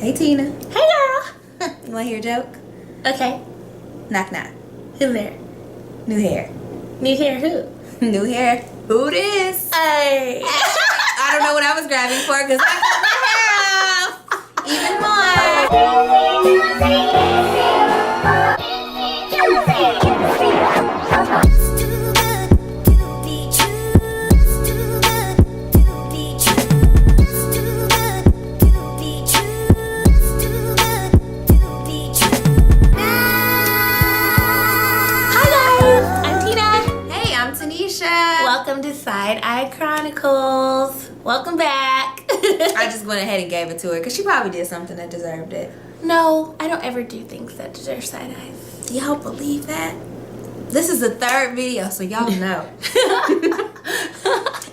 Hey, Tina. Hey, girl. You want to hear a joke? Okay. Knock, knock. Who there? New hair. New hair who? New hair. Who it is? Hey. I don't know what I was grabbing for because I cut my hair off. Even Welcome to Side Eye Chronicles. Welcome back. I just went ahead and gave it to her because she probably did something that deserved it. No, I don't ever do things that deserve side eyes. Do y'all believe that? This is the third video, so y'all know.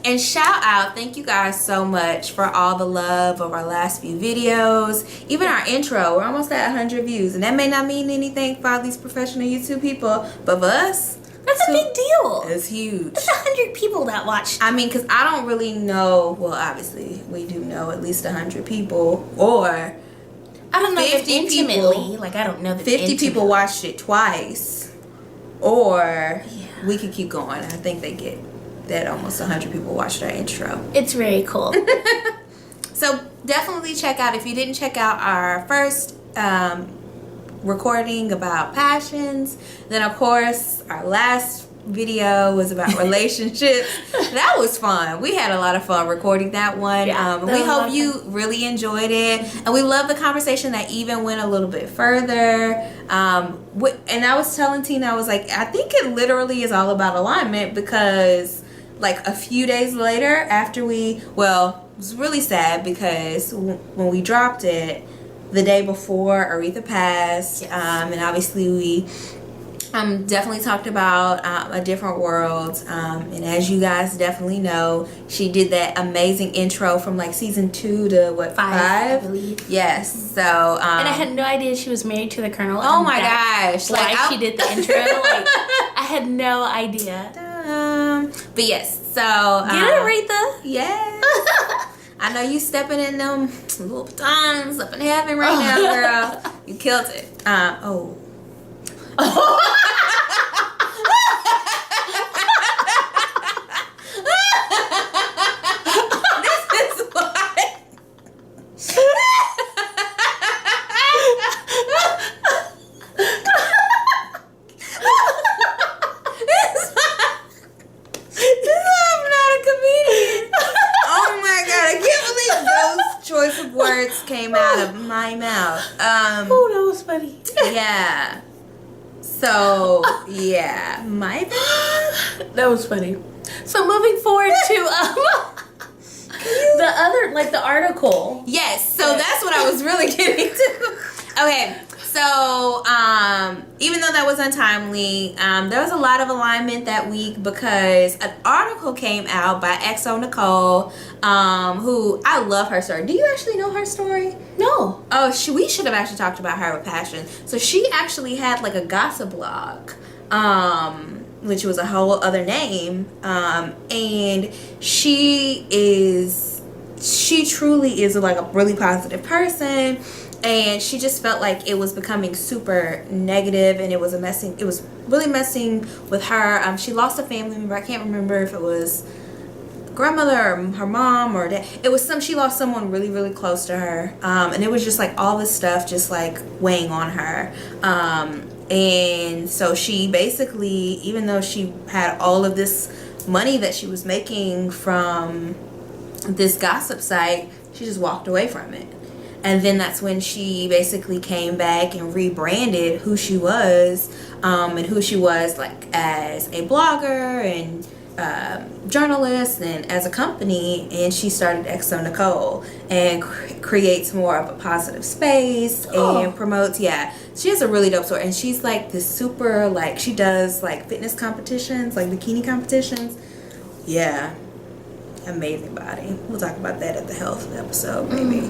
And shout out, thank you guys so much for all the love of our last few videos. Even our intro, we're almost at 100 views. And that may not mean anything for all these professional YouTube people, but for us, that's a big deal. It's huge. It's 100 people that watched. I mean, because I don't really know. Well, obviously, we do know at least 100 people, or I don't know 50 intimately. People, like I don't know. 50 people watched it twice, or yeah. We could keep going. I think they get that almost 100 people watched our intro. It's very cool. So definitely check out if you didn't check out our first recording about passions. Then of course our last video was about relationships. That was fun. We had a lot of fun recording that one. Yeah, We hope you really enjoyed it, and we love the conversation that even went a little bit further. And I was telling Tina, I was like, I think it literally is all about alignment, because like a few days later after it was really sad because when we dropped it the day before Aretha passed, yes. And obviously we definitely talked about A Different World, and as you guys definitely know, she did that amazing intro from like season 2 to 5? I believe. Yes. So and I had no idea she was married to the Colonel. Oh my gosh! Why she did the intro? Like I had no idea. But yes, so get it, Aretha. Yes. I know you stepping in them little batons up in heaven right now, girl. You killed it. This is why. I'm not a comedian. Oh my god, I can't believe those choice of words came out of my mouth. Oh, that was funny. Yeah. So, yeah. My bad. That was funny. So moving forward to the other, like the article. Yes, so that's what I was really getting to. Okay, so even though that was untimely, there was a lot of alignment that week because an article came out by XO Nicole, who I love her story. Do you actually know her story? No. Oh, we should have actually talked about her with passion. So she actually had like a gossip blog, which was a whole other name, and she truly is like a really positive person, and she just felt like it was becoming super negative, and it was really messing with her. She lost a family member. I can't remember if it was grandmother or her mom or dad. She lost someone really, really close to her, and it was just like all this stuff just like weighing on her, and so she basically, even though she had all of this money that she was making from this gossip site, she just walked away from it. And then that's when she basically came back and rebranded who she was, and who she was like as a blogger and journalist and as a company, and she started XO Nicole and creates more of a positive space and promotes. Yeah, she has a really dope story, and she's like this super, like she does like fitness competitions, like bikini competitions. Yeah, amazing body. We'll talk about that at the health episode maybe.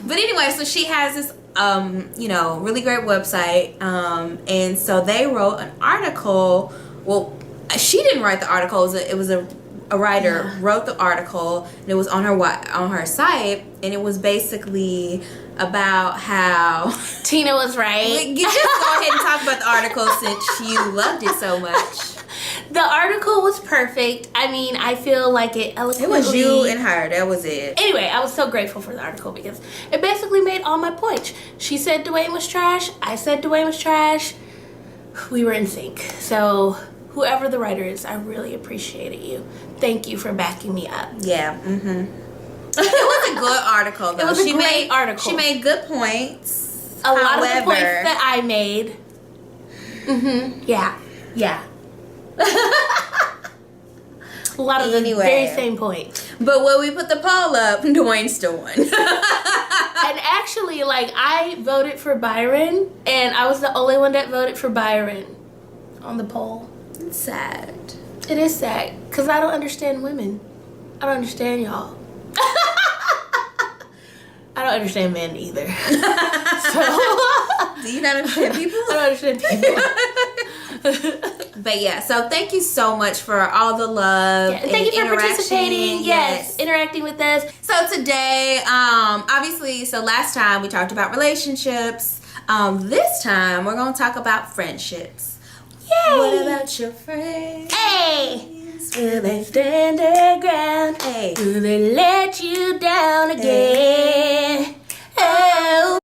But anyway, so she has this really great website, and so they wrote an article. Well, she didn't write the article. It was a a writer wrote the article, and it was on her site, and it was basically about how Tina was right. You just go ahead and talk about the article since you loved it so much. The article was perfect. I mean, I feel like it eloquently... It was you and her. That was it. Anyway, I was so grateful for the article because it basically made all my points. She said Dwayne was trash. I said Dwayne was trash. We were in sync. So whoever the writer is, I really appreciated you. Thank you for backing me up. Yeah. Mm-hmm. It was a good article, though. It was a great article. She made good points. A lot of the points that I made. Mm-hmm. Yeah. Yeah. A lot of the very same points. But when we put the poll up, Dwayne still won. And actually, like, I voted for Byron, and I was the only one that voted for Byron on the poll. It's sad. It is sad, because I don't understand women. I don't understand y'all. I don't understand men either. So, do you not understand people? I don't understand people. But yeah, so thank you so much for all the love. Yeah, and thank you for participating. Yes, interacting with us. So today, obviously, so last time we talked about relationships. This time we're gonna talk about friendships. Yay! What about your friends? Hey! Will they stand their ground? Hey. Will they let you down again? Oh.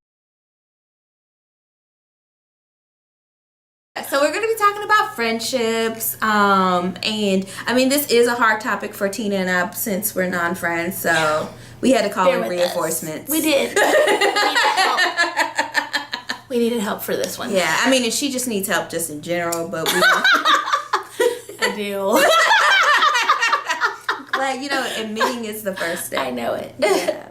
So we're going to be talking about friendships, and I mean, this is a hard topic for Tina and I since we're non-friends, so we had to call in reinforcements. We did. We needed help for this one. Yeah, I mean, and she just needs help just in general, but we... I do. Like, you know, admitting is the first step. I know it. Yeah.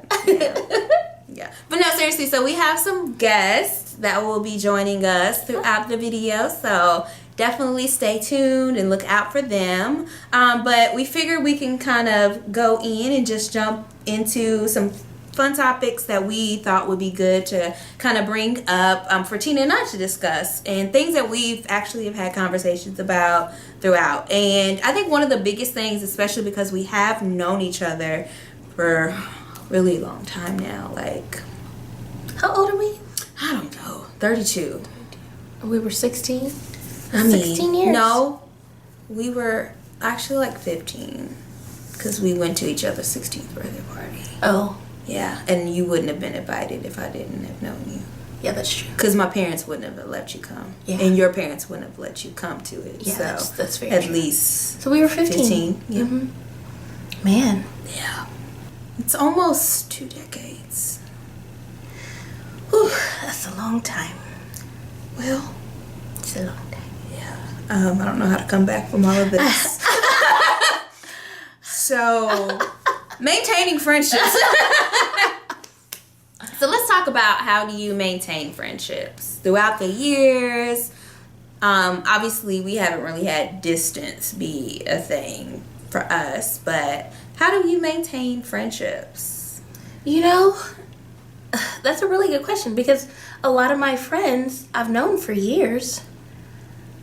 But no, seriously, so we have some guests that will be joining us throughout the video, so definitely stay tuned and look out for them. But we figured we can kind of go in and just jump into some fun topics that we thought would be good to kind of bring up for Tina and I to discuss, and things that we've actually have had conversations about throughout. And I think one of the biggest things, especially because we have known each other for a really long time now, like, how old are we? I don't know, 32. We were 16? I mean, 16 years? No, we were actually like 15 because we went to each other's 16th birthday party. Oh. Yeah, and you wouldn't have been invited if I didn't have known you. Yeah, that's true. Because my parents wouldn't have let you come. Yeah. And your parents wouldn't have let you come to it. Yeah, so that's very at true. least So we were 15. Yeah. Mm-hmm. Man. Yeah. It's almost 2 decades. Whew, that's a long time. Well, it's a long time. Yeah. I don't know how to come back from all of this. So, maintaining friendships. So let's talk about how do you maintain friendships throughout the years. Obviously, we haven't really had distance be a thing for us, but how do you maintain friendships? You know, that's a really good question because a lot of my friends I've known for years.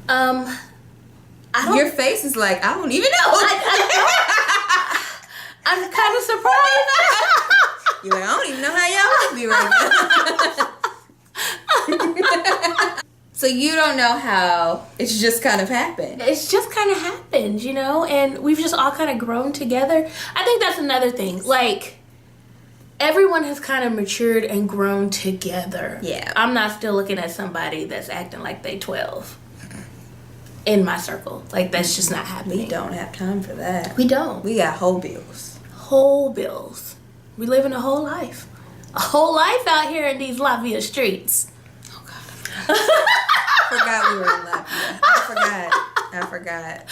I don't. Your face is like, I don't even know. I'm kind of surprised. You're like, I don't even know how y'all love me right now. So you don't know how it's just kind of happened. It's just kind of happened, you know, and we've just all kind of grown together. I think that's another thing. Like, everyone has kind of matured and grown together. Yeah. I'm not still looking at somebody that's acting like they 12 in my circle. Like, that's just not happening. We don't have time for that. We don't. We got whole bills. Whole bills. We live in a whole life. A whole life out here in these Latvia streets. Oh, God. Forgot we were in Latvia. I forgot.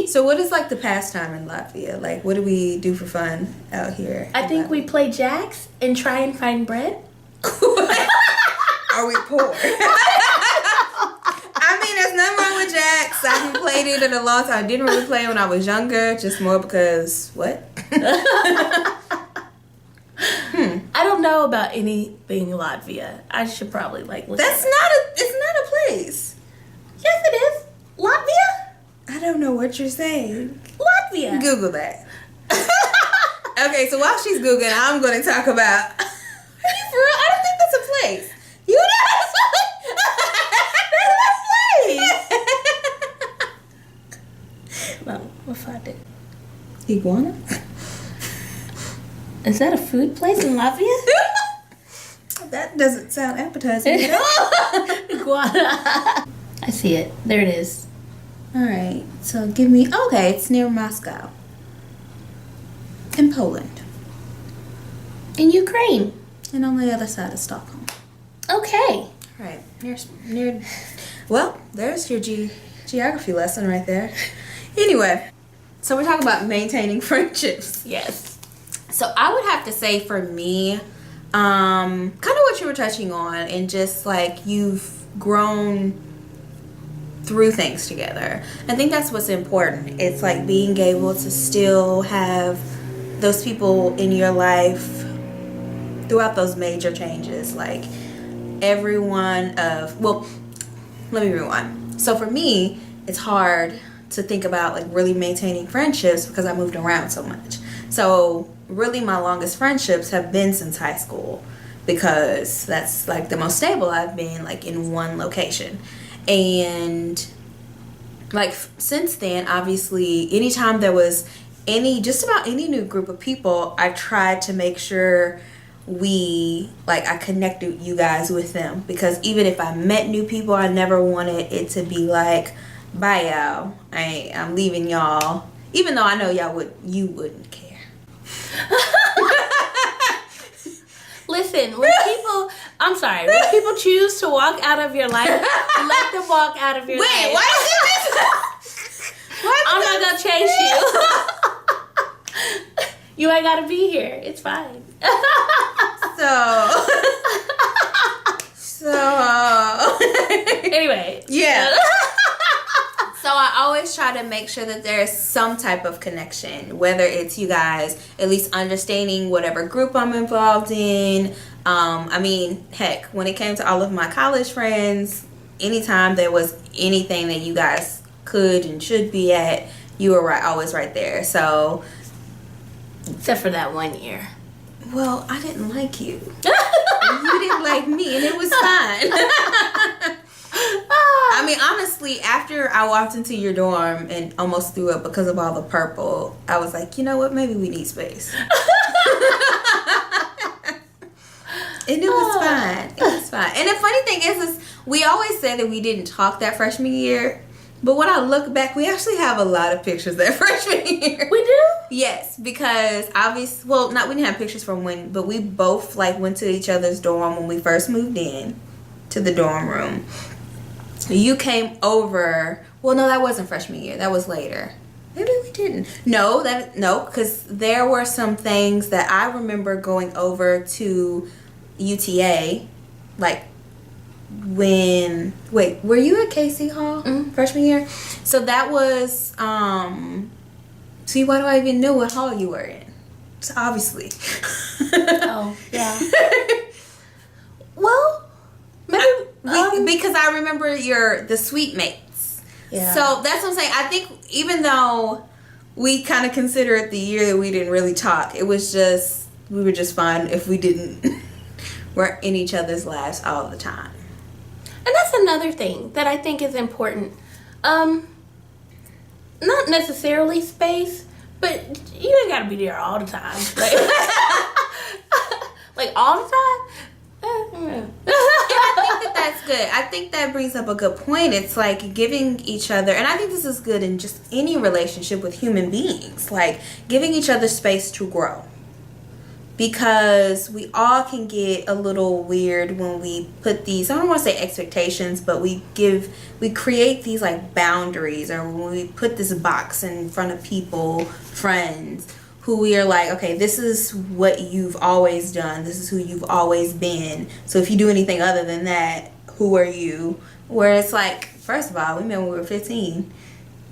So what is like the pastime in Latvia? Like, what do we do for fun out here? I think we play jacks and try and find bread. Are we poor? I mean, there's nothing wrong with jacks. I haven't played it in a long time. I didn't really play it when I was younger, just more because, what? I don't know about anything Latvia. I should probably like look It's not a place. Yes, it is. Latvia? I don't know what you're saying. Latvia Yeah. Google that. Okay, so while she's Googling, I'm going to talk about... Are you for real? I don't think that's a place. You know that's a place. No, we'll find it. Iguana? Is that a food place in Latvia? That doesn't sound appetizing at all. Iguana. I see it. There it is. Alright, so give me... Okay, it's near Moscow. In Poland. In Ukraine. And on the other side of Stockholm. Okay. Right, near... Well, there's your geography lesson right there. Anyway, so we're talking about maintaining friendships. Yes. So I would have to say for me, kind of what you were touching on, and just like you've grown through things together. I think that's what's important. It's like being able to still have those people in your life throughout those major changes. Like let me rewind. So for me, it's hard to think about like really maintaining friendships because I moved around so much. So really my longest friendships have been since high school, because that's like the most stable I've been, like in one location. And like since then, obviously, anytime there was just about any new group of people, I tried to make sure I connected you guys with them, because even if I met new people, I never wanted it to be like, bye y'all, I'm leaving y'all, even though I know you wouldn't care. Listen, when people choose to walk out of your life, let them walk out of your life. Wait, why is it? I'm not gonna chase you. You ain't gotta be here. It's fine. So anyway. Yeah. So I always try to make sure that there's some type of connection, whether it's you guys at least understanding whatever group I'm involved in. I mean, heck, when it came to all of my college friends, anytime there was anything that you guys could and should be at, you were always right there. So, except for that 1 year. Well, I didn't like you. You didn't like me, and it was fine. I mean, honestly, after I walked into your dorm and almost threw up because of all the purple, I was like, you know what? Maybe we need space. And it was fine. It was fine. And the funny thing is we always say that we didn't talk that freshman year. But when I look back, we actually have a lot of pictures that freshman year. We do? Yes, because obviously, we didn't have pictures from when, but we both went to each other's dorm when we first moved in to the dorm room. You came over. Well, no, that wasn't freshman year. That was later. Maybe we didn't. No, because there were some things that I remember going over to UTA, like when. Wait, were you at KC Hall freshman year? So that was. See, why do I even know what hall you were in? So obviously. Oh yeah. Well, maybe. Because I remember the suite mates. Yeah. So that's what I'm saying. I think even though we kind of consider it the year that we didn't really talk, it was just, we were just fine if we weren't in each other's lives all the time. And that's another thing that I think is important. Not necessarily space, but you ain't gotta be there all the time. Like all the time? And I think that's good. I think that brings up a good point. It's like giving each other, and I think this is good in just any relationship with human beings, like giving each other space to grow. Because we all can get a little weird when we put these, I don't want to say expectations, but we create these like boundaries, or when we put this box in front of people, friends, who we are like, okay, this is what you've always done. This is who you've always been. So if you do anything other than that, who are you? Where it's like, first of all, we met when we were 15.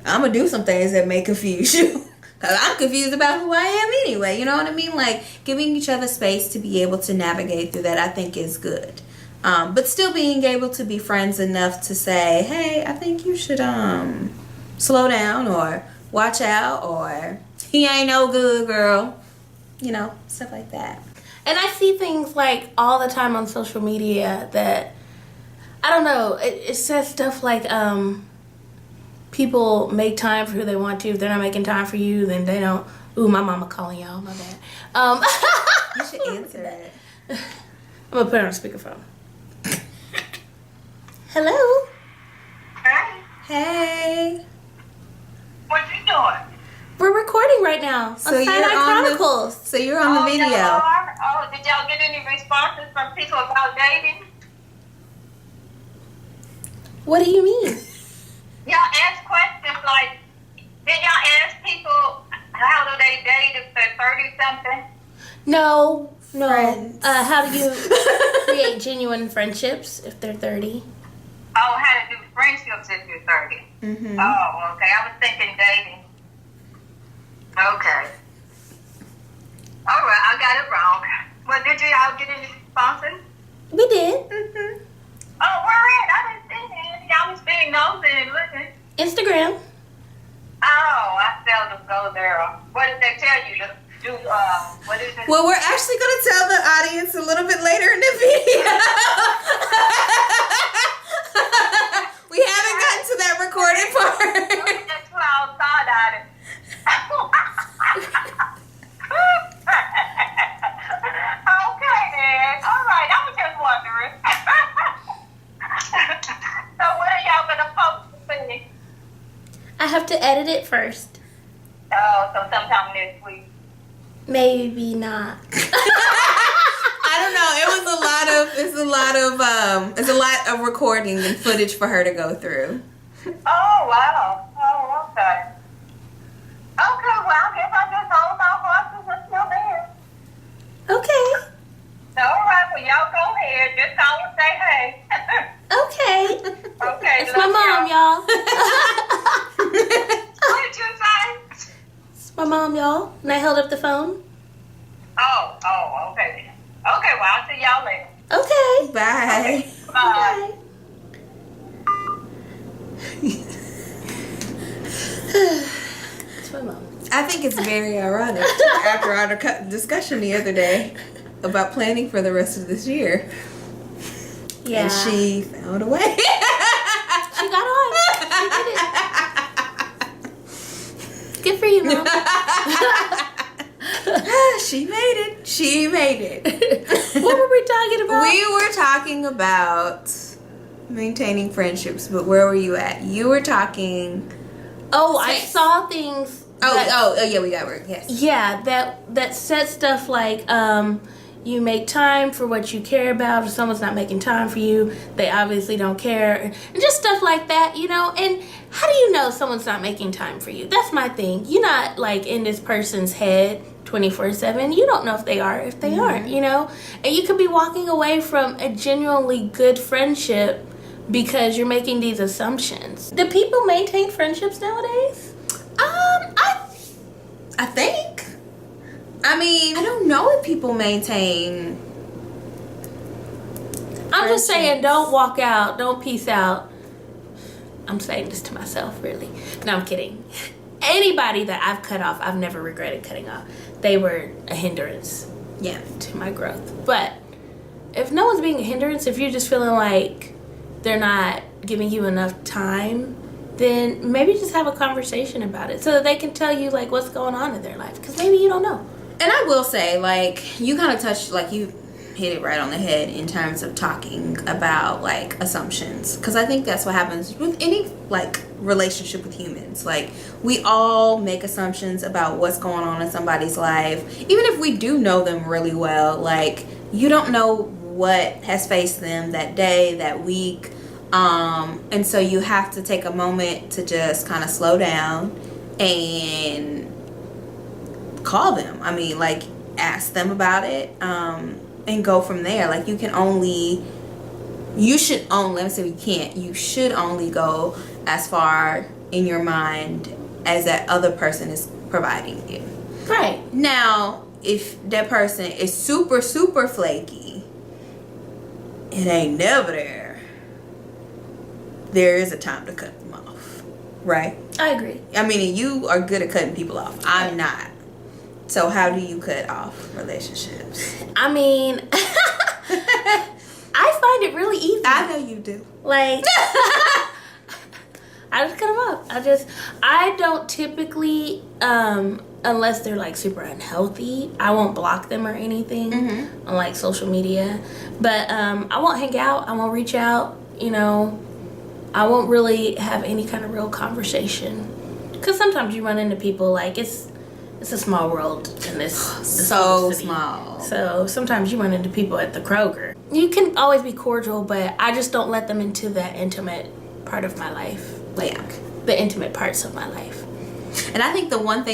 I'm going to do some things that may confuse you. Because I'm confused about who I am anyway. You know what I mean? Like, giving each other space to be able to navigate through that, I think is good. But still being able to be friends enough to say, hey, I think you should slow down, or watch out, or he ain't no good, girl. You know, stuff like that. And I see things like all the time on social media that, I don't know, it says stuff like people make time for who they want to. If they're not making time for you, then they don't. Ooh, my mama calling y'all, my bad. You should answer it. I'm gonna put it on speakerphone. Hello. Hey, Hey. what you doing? We're recording right now. So on you're Side Eye on Chronicles. So you're on the video. Y'all are? Oh, did y'all get any responses from people about dating? What do you mean? Y'all ask questions like, did y'all ask people how do they date if they're 30-something? No. Friends. How do you create genuine friendships if they're 30? Oh, how to do friendships if you're 30. Mm-hmm. Oh, okay. I was thinking dating. Okay. All right, I got it wrong. Well, did y'all get any responses? We did. Mm-hmm. Oh, where at? I didn't see any. Y'all was being nosy and looking. Instagram. Oh, I seldom go there. What did they tell you to do? What is it? Well, we're actually going to tell the audience a little bit later in the video. We haven't gotten to that recorded part. That's why I thought at it. Okay, then. All right, I was just wondering. So, what are y'all gonna post to see? I have to edit it first. Oh, so sometime next week. Maybe not. I don't know. It's a lot of recording and footage for her to go through. Oh, wow. Oh, okay. Okay, well, I guess I just hold my horses until then. Okay. All right, well, y'all go ahead. Just call and say hey. Okay. Okay, It's my mom, y'all. What did you say? It's my mom, y'all. And I held up the phone. Oh, okay then. Okay, well, I'll see y'all later. Okay. Bye. Bye. It's my mom. I think it's very ironic after our discussion the other day about planning for the rest of this year. Yeah. And she found a way. She got on. She did it. Good for you, mom. She made it. She made it. What were we talking about? We were talking about maintaining friendships, but where were you at? You were talking. Oh, I Sex. saw things. Oh, yeah, we got work. Yes. Yeah, that said stuff like you make time for what you care about. If someone's not making time for you, they obviously don't care, and just stuff like that, you know. And how do you know someone's not making time for you? That's my thing. You're not like in this person's head 24/7. You don't know if they are, if they aren't, you know. And you could be walking away from a genuinely good friendship because you're making these assumptions. Do people maintain friendships nowadays? I think. I mean, I don't know if people maintain. I'm just saying, friendships. don't walk out, don't peace out. I'm saying this to myself, really. No, I'm kidding. Anybody that I've cut off, I've never regretted cutting off. They were a hindrance Yeah. to my growth. But if no one's being a hindrance, if you're just feeling like they're not giving you enough time, then maybe just have a conversation about it so that they can tell you like what's going on in their life, because maybe you don't know. And I will say, like, you kind of touched, like, you hit it right on the head in terms of talking about, like, assumptions. Because I think that's what happens with any, like, relationship with humans. Like, we all make assumptions about what's going on in somebody's life. Even if we do know them really well, like, you don't know what has faced them that day, that week. And so you have to take a moment to just kind of slow down and call them. I mean, like, ask them about it, and go from there. Like, you should only, let me say you can't, you should only go as far in your mind as that other person is providing you. Right. Now, if that person is super, super flaky, it ain't never there is a time to cut them off. right? I agree. I mean, you are good at cutting people off. I'm not. So how do you cut off relationships? I mean, I find it really easy. I know you do. Like, I just cut them off. I don't typically, unless they're like super unhealthy, I won't block them or anything on like social media. But I won't hang out. I won't reach out. You know, I won't really have any kind of real conversation. Because sometimes you run into people like it's a small world in this So city. small. So sometimes you run into people at the Kroger. You can always be cordial, but I just don't let them into that intimate part of my life. Like the intimate parts of my life. And I think one of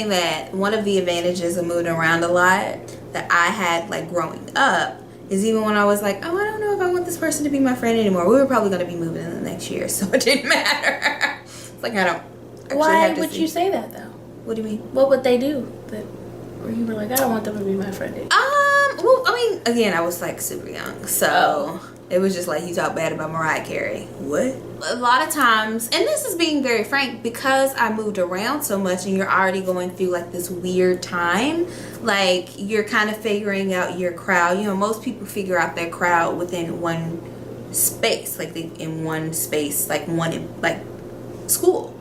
the advantages of moving around a lot that I had like growing up is even when I was like, oh, I don't know if I want this person to be my friend anymore. We were probably going to be moving in the next year, so it didn't matter. It's like I don't actually Why have to would see. you say that though? What do you mean? What would they do that where you were like, I don't want them to be my friend anymore? Well, I mean, again, I was like super young, so it was just like you talk bad about Mariah Carey. What? A lot of times, and this is being very frank, because I moved around so much, and you're already going through like this weird time. Like you're kind of figuring out your crowd. You know, most people figure out their crowd within one space, like in one space, like school.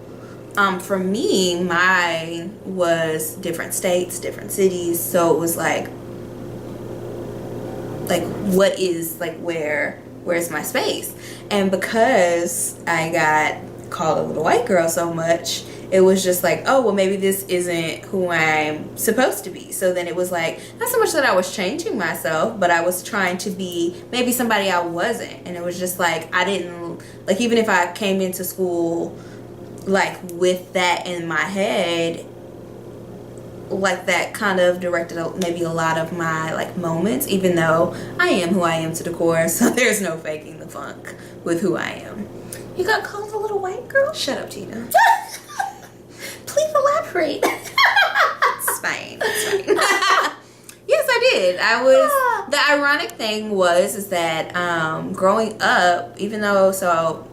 For me, mine was different states, different cities, so it was like what is like where's my space? And because I got called a little white girl so much, it was just like, oh well, maybe this isn't who I'm supposed to be. So then it was like not so much that I was changing myself, but I was trying to be maybe somebody I wasn't. And it was just like I didn't like, even if I came into school like with that in my head, like that kind of directed maybe a lot of my like moments, even though I am who I am to the core, so there's no faking the funk with who I am. You got called a little white girl? Shut up, Tina. Please elaborate. It's fine. Yes, I did. I was. The ironic thing is that growing up, even though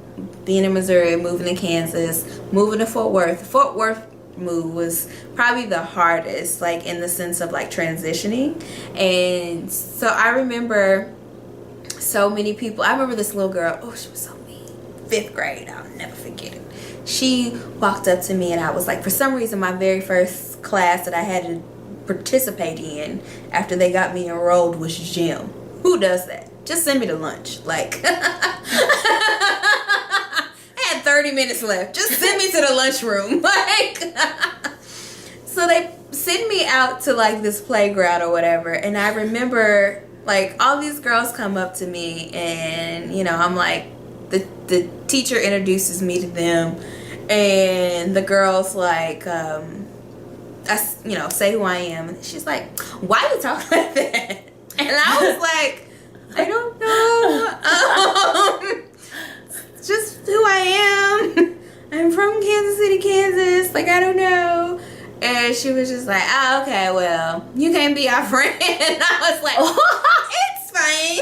being in Missouri, moving to Kansas, moving to Fort Worth move was probably the hardest, like in the sense of like transitioning. And so I remember so many people. I remember this little girl. Oh, she was so mean. 5th grade. I'll never forget it. She walked up to me, and I was like, for some reason, my very first class that I had to participate in after they got me enrolled was gym. Who does that? Just send me to lunch. Like, I had 30 minutes left. Just send me to the lunchroom. Like, so they send me out to like this playground or whatever. And I remember like all these girls come up to me, and you know, I'm like, the teacher introduces me to them, and the girls like, say who I am, and she's like, why you talk like that? And I was like, I don't know. Just who I am. I'm from Kansas City, Kansas. Like, I don't know. And she was just like, oh, okay, well, you can't be our friend. And I was like, it's fine.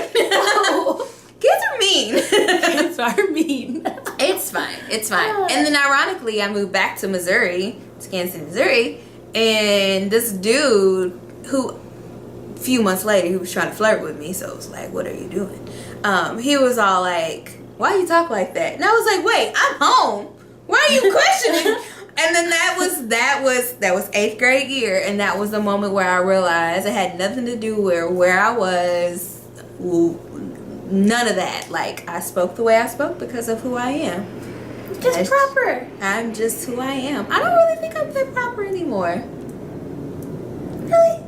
Kids are mean. Kids are mean. It's fine. It's fine. And then ironically, I moved back to Missouri, to Kansas City, Missouri. And this dude who, a few months later, he was trying to flirt with me. So it was like, what are you doing? He was all like, why you talk like that? And I was like, wait, I'm home. Why are you questioning? And then that was 8th grade year, and that was the moment where I realized it had nothing to do with where I was. None of that. Like, I spoke the way I spoke because of who I am. Just proper. I'm just who I am. I don't really think I'm that proper anymore. Really? I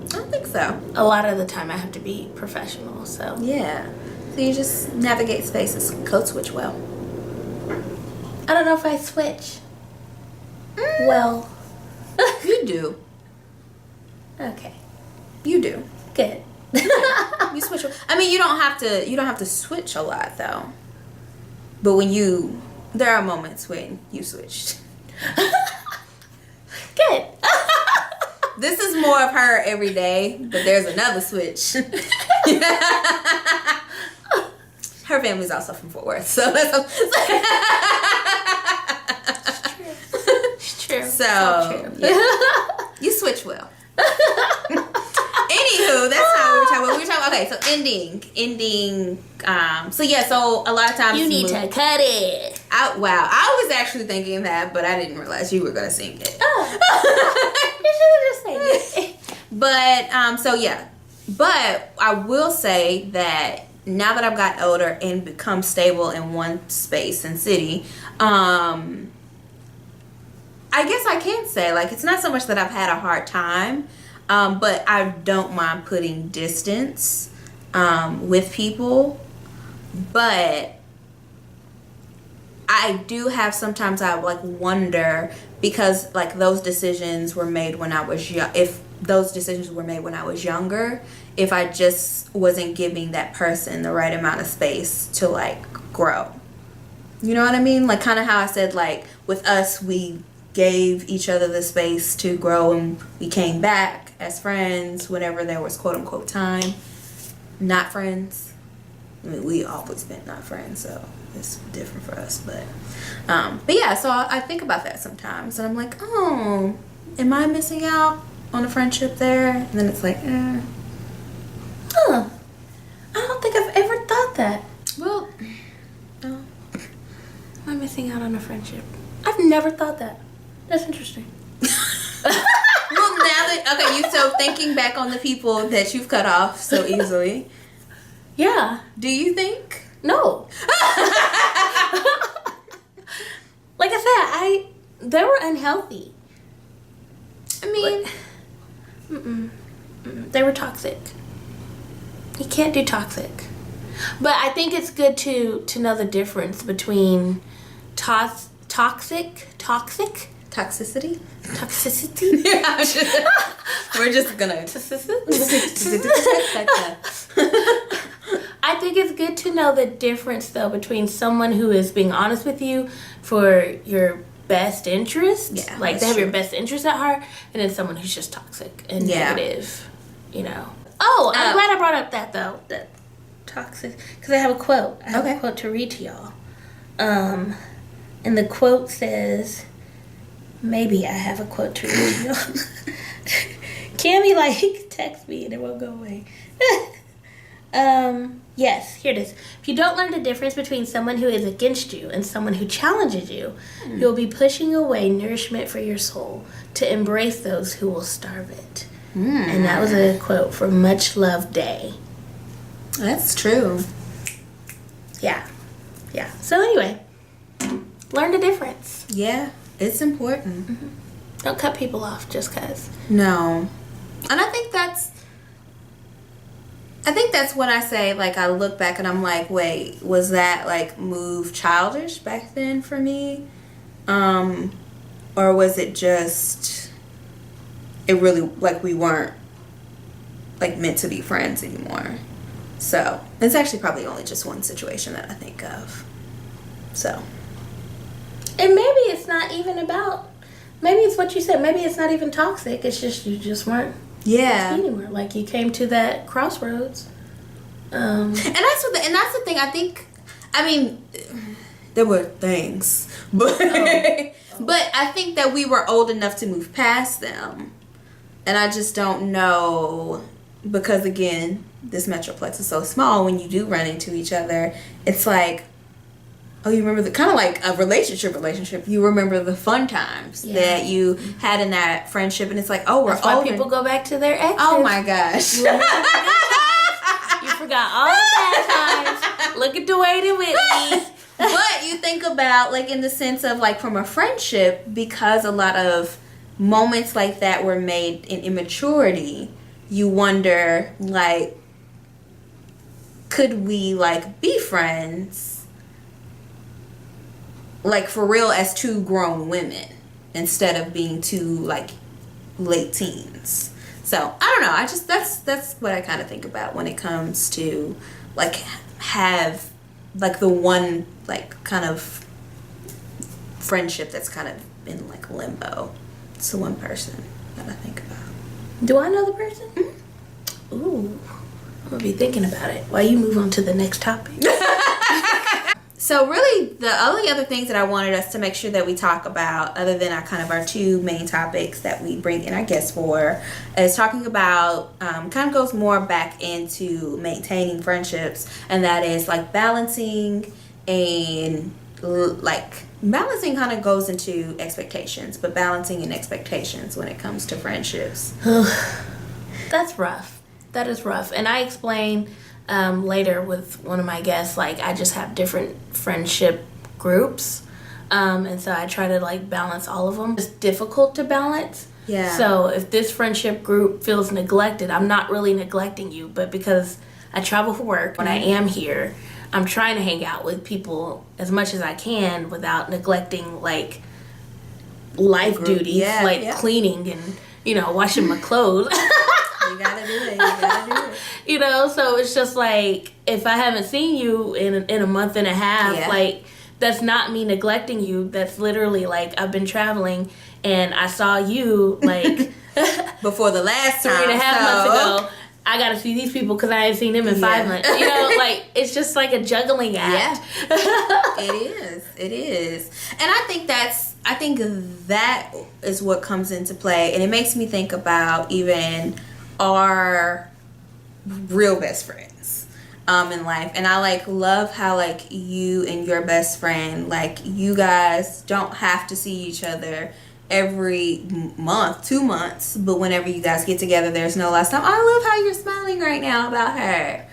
don't think so. A lot of the time I have to be professional, so. Yeah. So you just navigate spaces, code switch well. I don't know if I switch. Well. You do. Okay. You do. Good. You switch. I mean, you don't have to switch a lot though. But there are moments when you switched. Good. This is more of her every day, but there's another switch. Her family's also from Fort Worth, so that's True. So, yeah. You switch well. Anywho, that's how we were talking about. We were talking, okay, so ending. So yeah, so a lot of times you need to cut it. Wow, I was actually thinking that, but I didn't realize you were gonna sing it. Oh, you should have just sang it. But so yeah, but I will say that now that I've gotten older and become stable in one space and city, I guess I can say, like, it's not so much that I've had a hard time, but I don't mind putting distance with people. But I do have sometimes I like wonder, because like those decisions were made when I was young. If those decisions were made when I was younger, if I just wasn't giving that person the right amount of space to like grow. You know what I mean? Like kind of how I said, like with us, we gave each other the space to grow, and we came back as friends whenever there was quote unquote time. Not friends. I mean, we always been not friends, so it's different for us. But yeah, so I think about that sometimes, and I'm like, oh, am I missing out on a friendship there? And then it's like, Huh. I don't think I've ever thought that. well, no. Am I missing out on a friendship? I've never thought that. That's interesting. Well, now that, okay, so thinking back on the people that you've cut off so easily, Yeah. do you think? No. Like I said, they were unhealthy. I mean, They were toxic. You can't do toxic. But I think it's good to know the difference between toxic, toxicity? toxicity. Yeah, we're just gonna. I think it's good to know the difference, though, between someone who is being honest with you for your best interest, Yeah, like they have your best interest at heart, and then someone who's just toxic and negative, you know. Oh, I'm glad I brought up that, though, that toxic, because I have a quote. I have a quote to read to y'all. And the quote says, maybe I have a quote to read to y'all. Cami, like, text me and it won't go away. Yes, here it is. If you don't learn the difference between someone who is against you and someone who challenges you, you'll be pushing away nourishment for your soul to embrace those who will starve it. And that was a quote from Much Love Day. That's true. Yeah. So anyway, learn the difference. Yeah, it's important. Don't cut people off just because. No. And I think that's when I say, like, I look back and I'm like, wait, was that, like, move childish back then for me? Or was it just, it really, like, we weren't, like, meant to be friends anymore? So, it's actually probably only just one situation that I think of. So. And maybe it's not even about, maybe it's what you said, maybe it's not even toxic, it's just you just weren't anywhere. Like you came to that crossroads. And that's the thing. I mean, there were things, but but I think that we were old enough to move past them, and I just don't know, because again, this metroplex is so small. When you do run into each other, it's like, oh, you remember the kind of like a relationship. You remember the fun times that you had in that friendship, and it's like, oh, we're That's why older. people go back to their exes. Oh my gosh. You forgot all the bad times. Look at Dwayne and Whitney. But you think about, like, in the sense of, like, from a friendship, because a lot of moments like that were made in immaturity, you wonder, like, could we, like, be friends, like, for real, as two grown women, instead of being two, like, late teens? So, I don't know. That's what I kind of think about when it comes to, like, have, like, the one, like, kind of friendship that's kind of in, like, limbo. It's the one person that I think about. Do I know the person? Mm-hmm. Ooh. I'm going to be thinking about it while you move on to the next topic. So really, the only other things that I wanted us to make sure that we talk about, other than our two main topics that we bring in our guests for, is talking about, kind of goes more back into maintaining friendships, and that is like balancing, and like balancing kind of goes into expectations, but balancing and expectations when it comes to friendships. That's rough. That is rough. And I explain later with one of my guests, like I just have different friendship groups, and so I try to like balance all of them. It's difficult to balance. Yeah. So if this friendship group feels neglected, I'm not really neglecting you, but because I travel for work, when I am here, I'm trying to hang out with people as much as I can without neglecting like life duties, cleaning and washing my clothes. You gotta do it. You know, so it's just like, if I haven't seen you in a month and a half, like, that's not me neglecting you. That's literally like, I've been traveling and I saw you like before the last time, 3.5 months ago. I gotta see these people because I ain't seen them in 5 months. You know, like, it's just like a juggling act. It is. And I think that is what comes into play, and it makes me think about even our real best friends in life. And I like love how like you and your best friend, like you guys don't have to see each other every month, 2 months, but whenever you guys get together, there's no last time. I love how you're smiling right now about her.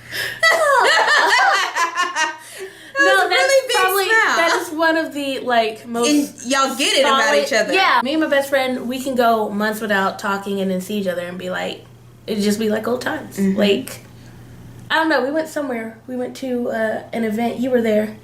No, that's probably that is one of the like most. And y'all get it about each other. Yeah, me and my best friend, we can go months without talking and then see each other and be like, it'd just be like old times. Mm-hmm. Like, I don't know. We went somewhere. We went to an event. You were there.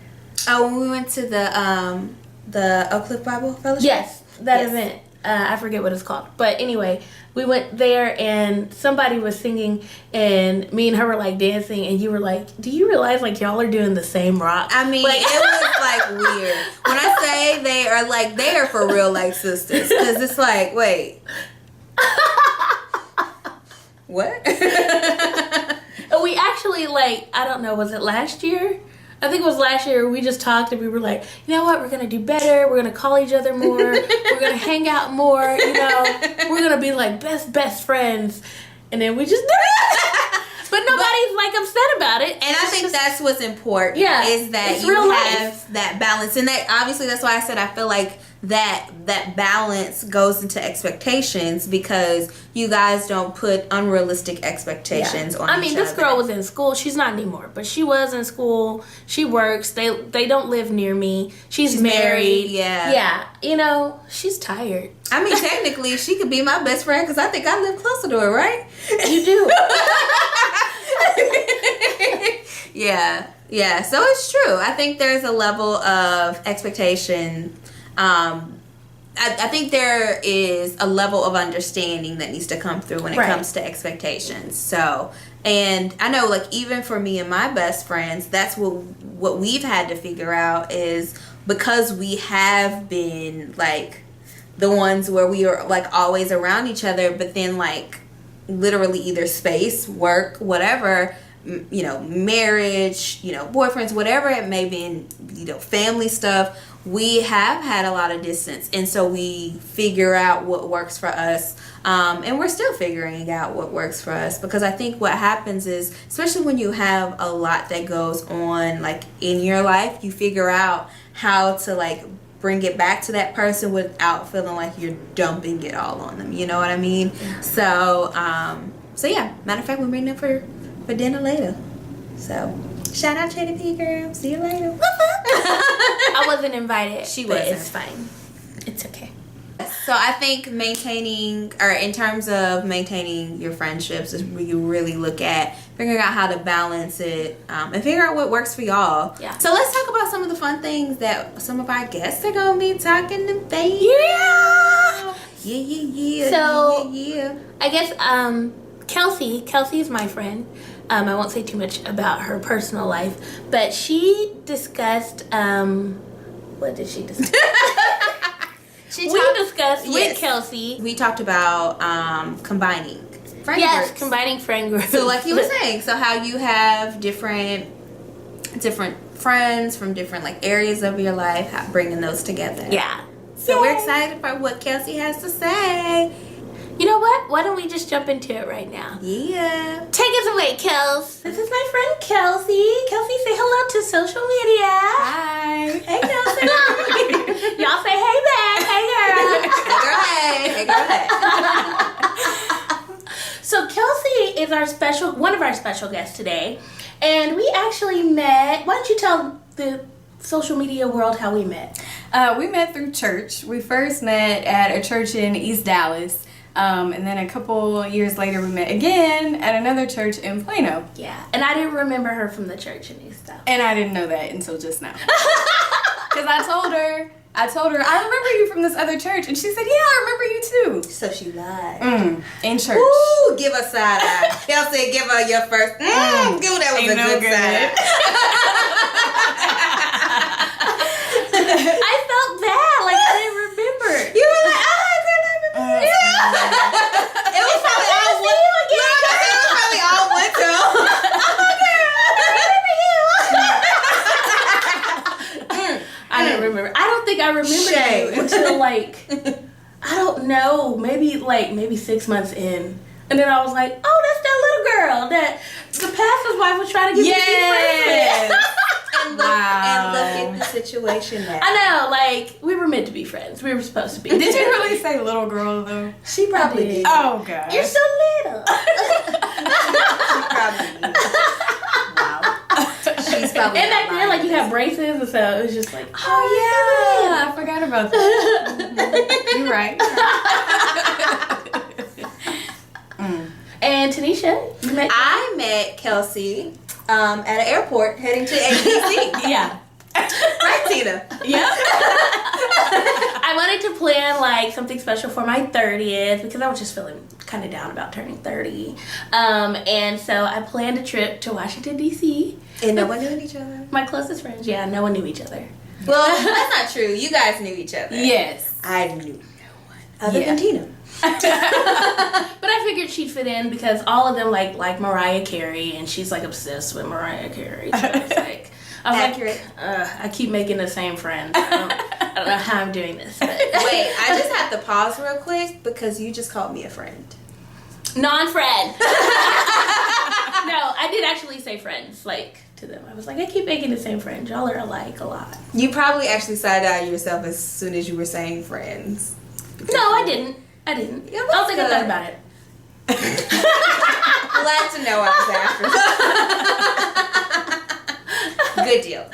Oh, when we went to the Oak Cliff Bible Fellowship. Yes, that event. I forget what it's called. But anyway, we went there and somebody was singing and me and her were like dancing and you were like, do you realize like y'all are doing the same rock? I mean, like, it was like weird. When I say they are for real like sisters. Because it's like, wait. What? And we actually like, I don't know, was it last year? I think it was last year. We just talked and we were like, you know what? We're going to do better. We're going to call each other more. We're going to hang out more. You know, we're going to be like best friends. And then we just did it. But nobody's like upset about it. And I think that's what's important. Yeah. Is that you have that balance. And that obviously that's why I said I feel like that balance goes into expectations, because you guys don't put unrealistic expectations on each other. I mean, this girl was in school. She's not anymore, but she was in school. She works. They don't live near me. She's married. Yeah. Yeah. You know, she's tired. I mean, technically, she could be my best friend because I think I live closer to her, right? You do. Yeah. So it's true. I think there's a level of expectation. I think there is a level of understanding that needs to come through when it comes to expectations. So, and I know, like, even for me and my best friends, that's what we've had to figure out, is because we have been like the ones where we are like always around each other, but then like literally either space, work, whatever, you know, marriage, you know, boyfriends, whatever it may be, you know, family stuff, we have had a lot of distance. And so we figure out what works for us. And we're still figuring out what works for us, because I think what happens is, especially when you have a lot that goes on like in your life, you figure out how to like bring it back to that person without feeling like you're dumping it all on them. You know what I mean? Yeah. So yeah, matter of fact, we're meeting up for dinner later. So shout out Chatty P girl. See you later. I wasn't invited. She wasn't. It's fine. It's okay. So I think in terms of maintaining your friendships, is where you really look at figuring out how to balance it, and figure out what works for y'all. Yeah. So let's talk about some of the fun things that some of our guests are gonna be talking about. Yeah. So yeah. I guess Kelsey is my friend. I won't say too much about her personal life, but she discussed what did she discuss? With Kelsey. We talked about combining friend groups. Combining friend groups. So like you were saying, so how you have different different friends from different like areas of your life, bringing those together. Yeah. So we're excited for what Kelsey has to say. You know what? Why don't we just jump into it right now? Yeah. Take us away, Kels. This is my friend Kelsey. Kelsey, say hello to social media. Hi. Hey, Kelsey. Y'all say hey back. Hey, girl. Hey, girl, hey. Hey, girl, hey. So Kelsey is one of our special guests today. And we actually met. Why don't you tell the social media world how we met? We met through church. We first met at a church in East Dallas. And then a couple years later, we met again at another church in Plano. Yeah. And I didn't remember her from the church in East Dallas. And I didn't know that until just now. Because I told her, I remember you from this other church. And she said, yeah, I remember you too. So she lied. In church. Ooh, give a side eye. Kelsey, give her your first. That was Ain't a no good good. side eye. I felt bad. Like, I didn't remember. You were like, oh, I could not remember. It was probably all one. It was probably all one too. I didn't remember. I don't think I remembered Shame. you until like, I don't know, maybe 6 months in. And then I was like, oh, that's that little girl that the pastor's wife was trying to get me to be friends with. And look at the situation now. I know, like, we were meant to be friends. We were supposed to be. Did you really say little girl though? She probably did. did. Oh, God. You're so little. She probably did. Wow. She's probably. And back not then, lying. like, you had braces, and so it was just like, Oh, yeah. I forgot about that. You're right. And Tanisha, you met I met Kelsey at an airport heading to ABC. Yeah. Right, Tina? Yeah. I wanted to plan like something special for my 30th because I was just feeling kind of down about turning 30. And so I planned a trip to Washington, D.C. And no one knew each other. My closest friends, yeah, no one knew each other. Well, that's not true. You guys knew each other. Yes. I knew no one other than Tina. But I figured she'd fit in because all of them like Mariah Carey, and she's like obsessed with Mariah Carey. So it's like, Accurate. I keep making the same friends. I don't know how I'm doing this. But. Wait, I just have to pause real quick because you just called me a friend. Non-friend. No, I did actually say friends, like, to them. I was like, I keep making the same friends. Y'all are alike a lot. You probably actually side-eyed yourself as soon as you were saying friends. No, I didn't. Yeah, I don't think I thought about it. Glad to know I was after. Good deal.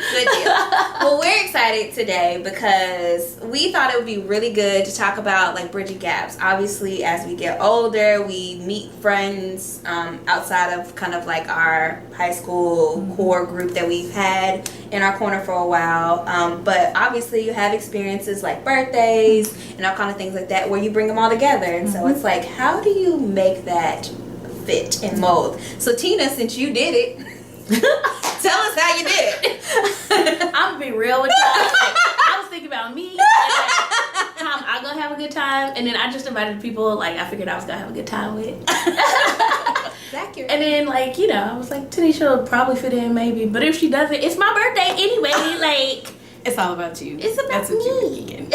Well, we're excited today because we thought it would be really good to talk about like bridging gaps. Obviously, as we get older, we meet friends outside of kind of like our high school core group that we've had in our corner for a while. But obviously, you have experiences like birthdays and all kind of things like that where you bring them all together. And so it's like, how do you make that fit and mold? So Tina, since you did it, tell us how you did it. I'm gonna be real with y'all. Like, I was thinking about me and like, how I'm gonna have a good time, and then I just invited people like I figured I was gonna have a good time with. It's accurate. And then like, you know, I was like, Tanisha will probably fit in maybe, but if she doesn't, it's my birthday anyway. Like, It's all about you. it's about That's what me. you're thinking.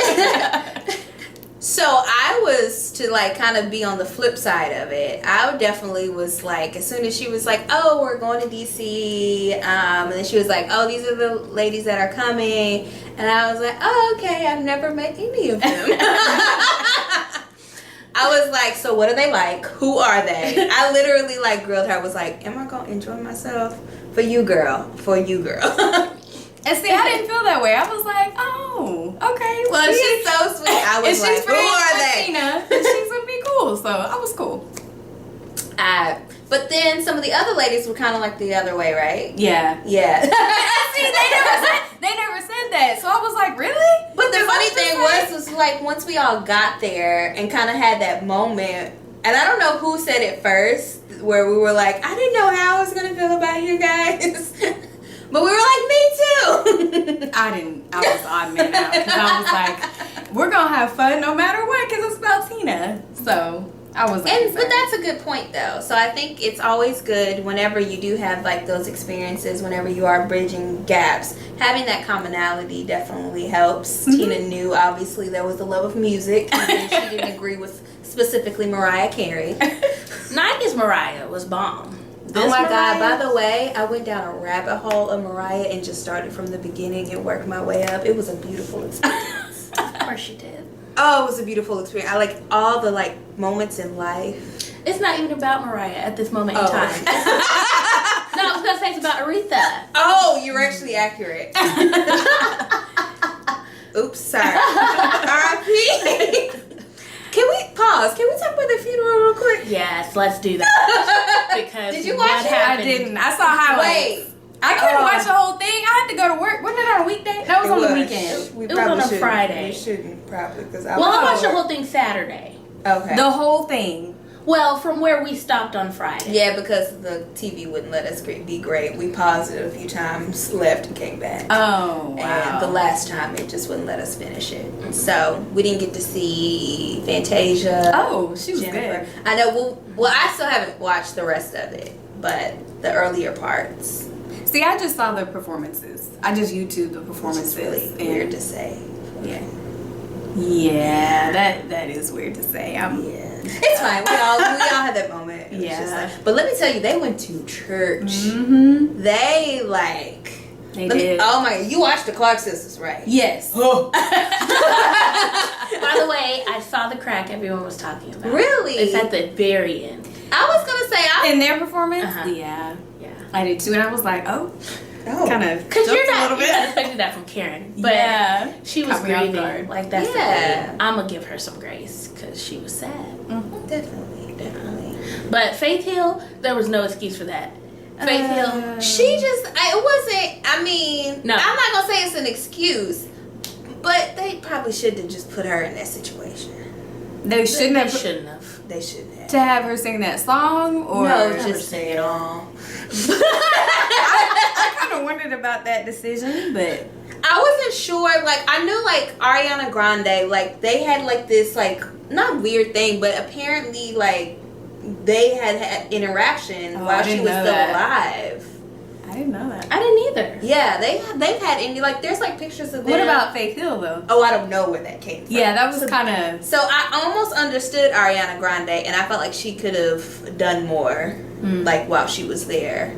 So I was to like kind of be on the flip side of it. I definitely was like, as soon as she was like, oh, we're going to DC, and then she was like, oh, these are the ladies that are coming, and I was like, oh, okay, I've never met any of them. I was like, so what are they like? Who are they? I literally like grilled her. I was like, am I gonna enjoy myself? For you, girl. For you, girl. And see, I didn't feel that way. I was like, oh, okay. Well, she's so sweet. I was like, who are they? Tina, and she's gonna be cool, so I was cool. But then some of the other ladies were kind of like the other way, right? Yeah. Yeah. See, they never said that. So I was like, really? But the Because funny I'm just thing like- was like once we all got there and kind of had that moment, and I don't know who said it first, where we were like, I didn't know how I was gonna feel about you guys. But we were like, me too. I was odd man out because I was like, we're gonna have fun no matter what because it's about Tina. So I wasn't But concerned. that's a good point though. So I think it's always good whenever you do have like those experiences, whenever you are bridging gaps, having that commonality definitely helps. Tina knew obviously there was the love of music, and she didn't agree with specifically Mariah Carey. 90s Mariah was bomb. Oh my God, Mariah- by the way, I went down a rabbit hole of Mariah and just started from the beginning and worked my way up. It was a beautiful experience. Of course she did. Oh, it was a beautiful experience. I like all the like moments in life. It's not even about Mariah at this moment in Oh. time. No, I was gonna say it's about Aretha. Oh, you're actually accurate. Oops, sorry. R.I.P. Can we pause? Can we talk about the funeral real quick? Yes, let's do that. Because Did you what watch it? I happened? didn't. I saw highlights. Wait. I couldn't watch the whole thing. I had to go to work. Wasn't it on a weekday? That was on the weekend. We It was probably on a shouldn't. Friday. We shouldn't probably because I Well, I watched the was. whole thing Saturday. Okay. The whole thing. Well, from where we stopped on Friday. Yeah, because the TV wouldn't let us be great. We paused it a few times, left, and came back. Oh, And the last time it just wouldn't let us finish it. So we didn't get to see Fantasia. Oh, she was Jennifer. good. I know. Well, I still haven't watched the rest of it, but the earlier parts. See, I just saw the performances. I just YouTubed the Which performances. is really and- weird to say. Yeah. Yeah, that is weird to say. Yeah, it's fine. We all had that moment. It was Yeah. just like, but let me tell you, they went to church. Mm-hmm. They like. They let me- did. oh my! You watched the Clark sisters, right? Yes. Oh. By the way, I saw the crack everyone was talking about. Really? It's at the very end. I was gonna say In their performance? Uh-huh. Yeah. Yeah. I did too, and I was like, oh, Oh. kind of. Because you're a not, little you're bit. not expecting that from Karen. But Yeah. she was Caught me off grieving. guard. Like, that's Yeah. the thing. I'm going to give her some grace because she was sad. Definitely. But Faith Hill, there was no excuse for that. Faith Hill, She just, it wasn't, I mean, No. I'm not going to say it's an excuse, but they probably shouldn't have just put her in that situation. They shouldn't they have shouldn't have. They shouldn't have. to have her sing that song, or No, Never just sing it all. I kind of wondered about that decision, but I wasn't sure, like, I knew, like, Ariana Grande, like, they had, like, this, like, not weird thing, but apparently, like, they had interaction Oh, I while she didn't was know still that. alive. I didn't know that. I didn't either. Yeah, they've had any, like, there's, like, pictures of them. What about Faith Hill though? Oh, I don't know where that came from. Yeah, that was kind of. So I almost understood Ariana Grande, and I felt like she could have done more, like while she was there,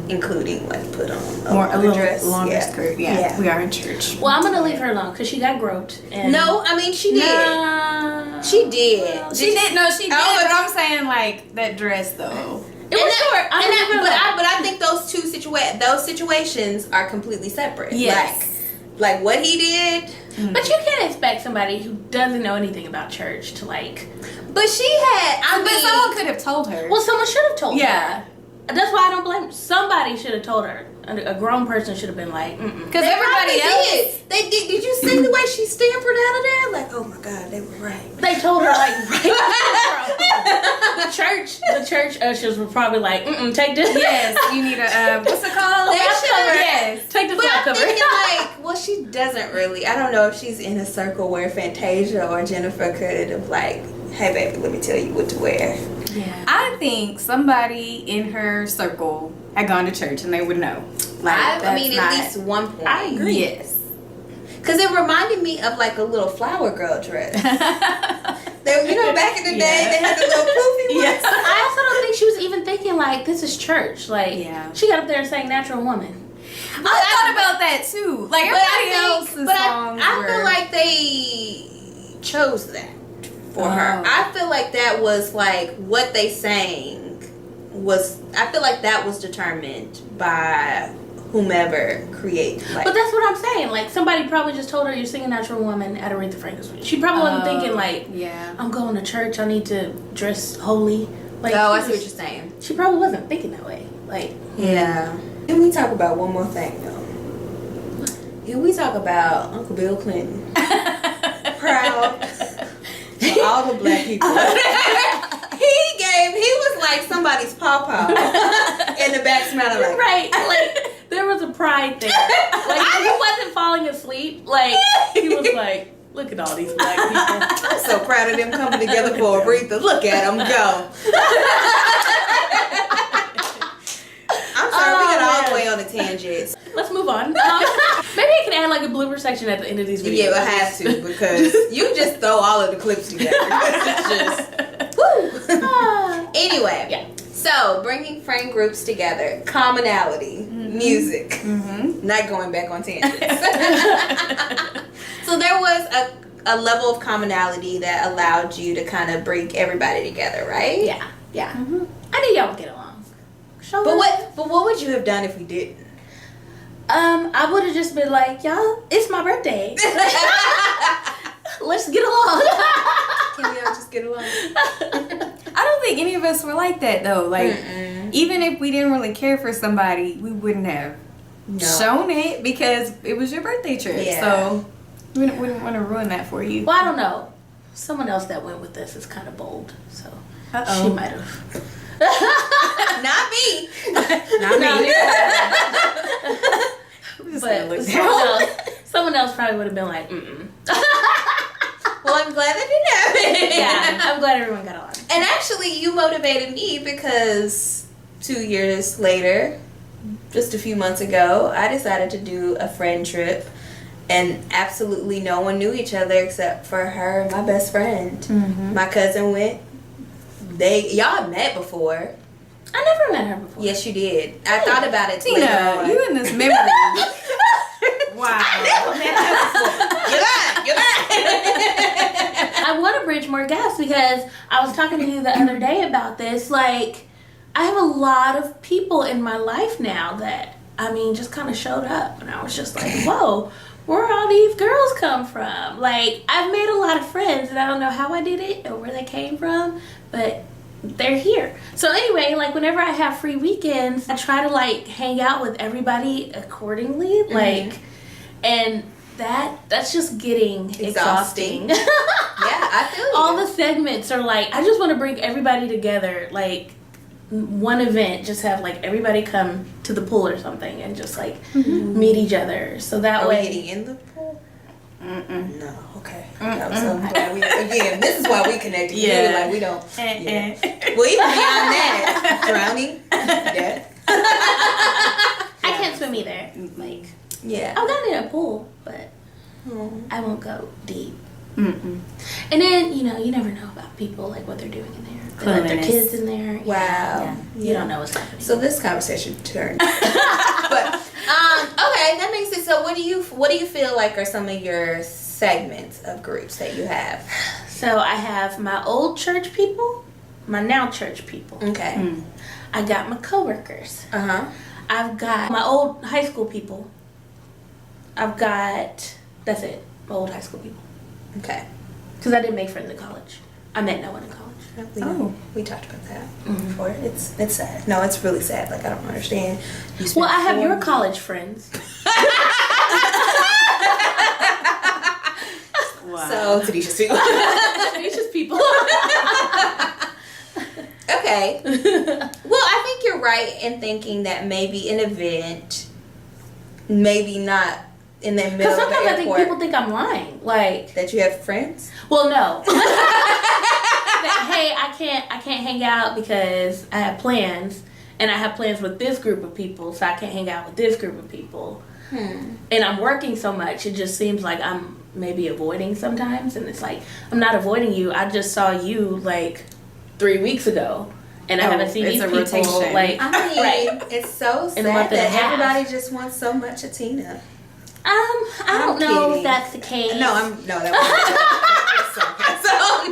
including like put on A little dress, longer yeah. skirt. Yeah. We are in church. Well, I'm going to leave her alone because she got groped. And No, I mean she did. Nah. She did. Well, She did. No, she did. Oh, but I'm saying like that dress though. It was short. But I think those two situations are completely separate. Yes. Like what he did. But you can't expect somebody who doesn't know anything about church to like. But she had. But someone could have told her. Well, someone should have told her. yeah. That's why I don't blame. Somebody should have told her. A grown person should have been like, Because everybody else. They did. Did you see the way she scampered out of there? Like, oh my God, they were right. They told her like right. The church ushers were probably like, take this. Yes, you need a what's it called? They Lap should- cover. Yes. Take the But lap I'm cover. thinking like, well, she doesn't really. I don't know if she's in a circle where Fantasia or Jennifer could have like, hey baby, let me tell you what to wear. Yeah. I think somebody in her circle had gone to church and they would know. Like, I that's mean, not- at least one point. I agree. Yes. Because it reminded me of like a little flower girl dress. They, you know, back in the day, they had the little poofy ones. But I also don't think she was even thinking like this is church. Like she got up there and sang "Natural Woman." I thought about that too. Like everybody else's songs I were. feel like they chose that for her. Oh. I feel like that was like what they sang was. I feel like that was determined by whomever created. Like, But that's what I'm saying. Like somebody probably just told her you're singing "Natural Woman" at Aretha Franklin's. She probably wasn't thinking like, yeah. I'm going to church. I need to dress holy. Like, oh, I she see what was- you're saying. She probably wasn't thinking that way. Like, Yeah. Can we talk about one more thing though? Can we talk about Uncle Bill Clinton? Proud for all the black people. He was like somebody's pawpaw in the back smelling like. right? Like there was a pride there. Like he wasn't falling asleep. Like he was like, Look at all these black people. I'm so proud of them coming together for Aretha. Look at them go. I'm sorry, we got all the way on the tangents. Let's move on. Maybe I can add like a blooper section at the end of these videos. Yeah, we'll have to because you just throw all of the clips together. It's just, woo. Anyway, Yeah. so bringing friend groups together, commonality, music, not going back on tangents. So there was a level of commonality that allowed you to kind of bring everybody together, right? Yeah. I knew y'all would get along. But what would you have done if we didn't? I would have just been like, y'all, it's my birthday. Let's get along. Can we all just get along? I don't think any of us were like that though. Like, even if we didn't really care for somebody, we wouldn't have shown it because it was your birthday trip. Yeah. So we wouldn't want to ruin that for you. Well, I don't know. Someone else that went with this is kind of bold, so she might have. Not me. Not me. But someone else probably would have been like, Well, I'm glad that didn't happen. Yeah, I'm glad everyone got along. And actually, you motivated me because 2 years later, just a few months ago, I decided to do a friend trip. And absolutely no one knew each other except for her and my best friend. My cousin went. Y'all had met before. I never met her before. Yes, you did. I thought about it later Tina, on. you in this memory. Wow. You're lying. I want to bridge more gaps because I was talking to you the other day about this. Like, I have a lot of people in my life now that, just kind of showed up. And I was just like, whoa, where all these girls come from? Like, I've made a lot of friends and I don't know how I did it or where they came from, but they're here. So anyway, like whenever I have free weekends, I try to like hang out with everybody accordingly. Like, and that's just getting exhausting. Yeah, I feel you. All the segments are like, I just want to bring everybody together. Like one event, just have like everybody come to the pool or something and just like meet each other. So that way. Are we getting in the pool? No, okay. So glad again, this is why we connected. Yeah. Like we don't. Yeah. Well, even beyond that, drowning, death. I can't swim either. Like, Yeah. I've gotten in a pool, but I won't go deep. And then, you never know about people, like what they're doing in there. They let their kids in there. Wow. Yeah. You don't know what's happening. So this conversation turned. But okay, that makes sense. So what do you feel like are some of your segments of groups that you have? So I have my old church people, my now church people. Okay. I got my coworkers. I've got my old high school people. That's it, my old high school people. Okay. Because I didn't make friends in college. I met no one in college. We talked about that before. It's sad. No, it's really sad. Like I don't understand. Well, I have your college friends. Wow. So Tanisha's people. Tanisha's people. Okay. Well, I think you're right in thinking that maybe an event, maybe not in the middle Because of the sometimes I think airport. people think I'm lying. Like, That you have friends? well, no. That, hey, I can't hang out because I have plans, and I have plans with this group of people, so I can't hang out with this group of people. And I'm working so much, it just seems like I'm maybe avoiding sometimes, and it's like, I'm not avoiding you. I just saw you like 3 weeks ago, and I haven't seen it's these a people rotation. like I mean, right. it's so sad In a month and a that half. everybody just wants so much of Tina. I don't know kidding. if that's the case. That was sarcasm.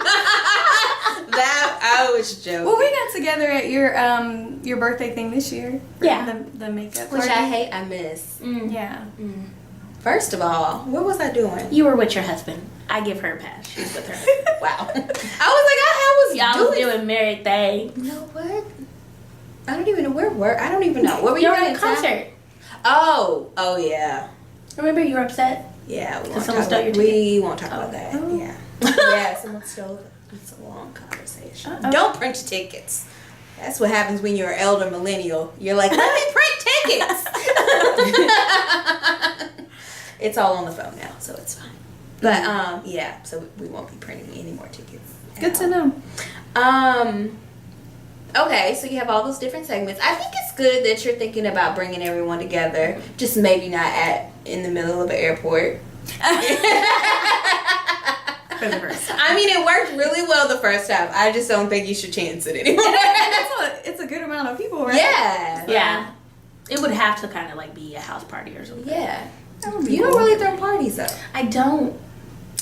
That I was joking. Well, we got together at your birthday thing this year. For Yeah. The makeup Which party. I hate, I miss. Yeah. First of all, what was I doing? You were with your husband. I give her a pass. She's with her husband. Wow. I was like, I was Y'all was doing married things. You know what? I don't even know where were. I don't even know. Where were You you were at at a concert. Oh yeah. Remember you were upset? Yeah. Did someone steal your ticket? We won't talk about that. Oh. Yeah. Yeah, someone stole it. It's a long conversation. Don't print your tickets. That's what happens when you're an elder millennial. You're like, let me print tickets. It's all on the phone now, so it's fine. But yeah, so we won't be printing any more tickets. Good to know. Okay, so you have all those different segments. I think it's good that you're thinking about bringing everyone together, just maybe not in the middle of an airport. For the first time. I mean, it worked really well the first time. I just don't think you should chance it anymore. It's a good amount of people, right? Yeah. Yeah. It would have to kind of like be a house party or something. Yeah. That would be You cool. don't really throw parties though. I don't.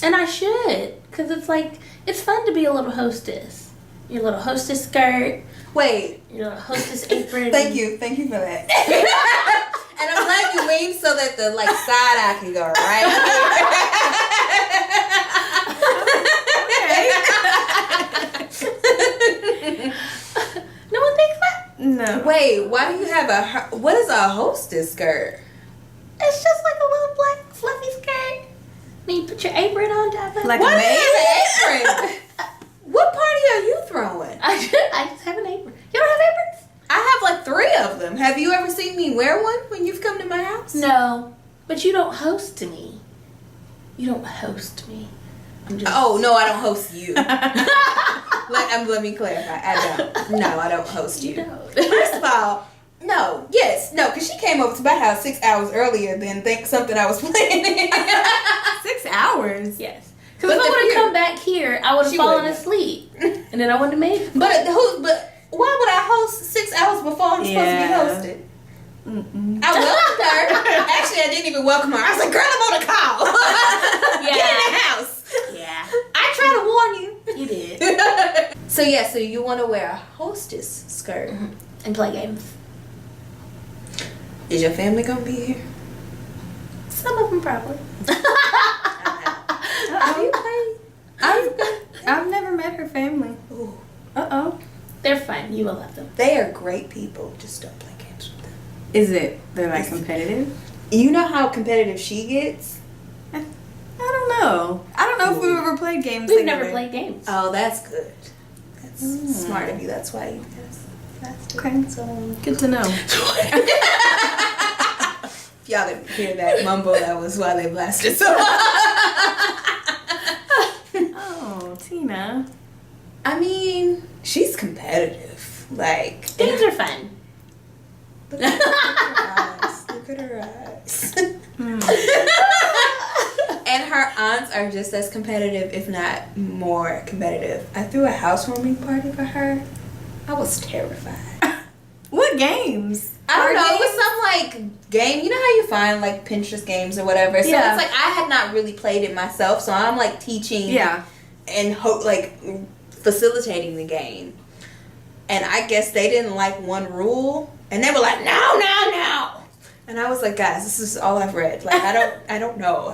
And I should. Because it's like, it's fun to be a little hostess. Your little hostess skirt, Wait. your little hostess apron. Thank you for that. And I'm glad you leaned so that the like side eye can go right here. No one thinks that? No. Wait, why do you have what is a hostess skirt? It's just like a little black fluffy skirt. Then you put your apron on top of it. Like What a is maid? an apron? What party are you throwing? I just have an apron. You don't have aprons? I have like 3 of them. Have you ever seen me wear one when you've come to my house? No. But you don't host me. You don't host me. I'm just... Oh, no, I don't host you. Let me clarify. I don't. No, I don't host you. You don't. First of all, no, because she came over to my house 6 hours earlier than think something I was planning. 6 hours. Yes. Because if But I the would have fear- come back here, I would have She fallen wouldn't. asleep. And then I wouldn't have made But why would I host 6 hours before I'm supposed to Yeah. be hosted? Mm-mm. I welcomed her. Actually, I didn't even welcome her. I was like, girl, I'm on a call. Get in the house. Yeah. I tried to warn you. You did. So you want to wear a hostess skirt. And play games. Is your family going to be here? Some of them probably. I've never met her family. Ooh. Uh-oh. They're fun. You will love them. They are great people. Just don't play games with them. They're like competitive? You know how competitive she gets? I don't know. I don't know if we've ever played games We've together. never played games. Oh, that's good. That's smart of you. That's why you that's Okay. So Good to know. if y'all didn't hear that mumble, that was why they blasted so Oh, Tina. I mean, she's competitive. Like, Games are fun. look at her eyes. Look at her eyes. And her aunts are just as competitive, if not more competitive. I threw a housewarming party for her. I was terrified. What games? I don't know. It Card was some like game. You know how you find like Pinterest games or whatever. So Yeah. it's like I had not really played it myself, so I'm like teaching Yeah. and facilitating the game. And I guess they didn't like one rule, and they were like, no. And I was like, guys, this is all I've read. Like I don't know.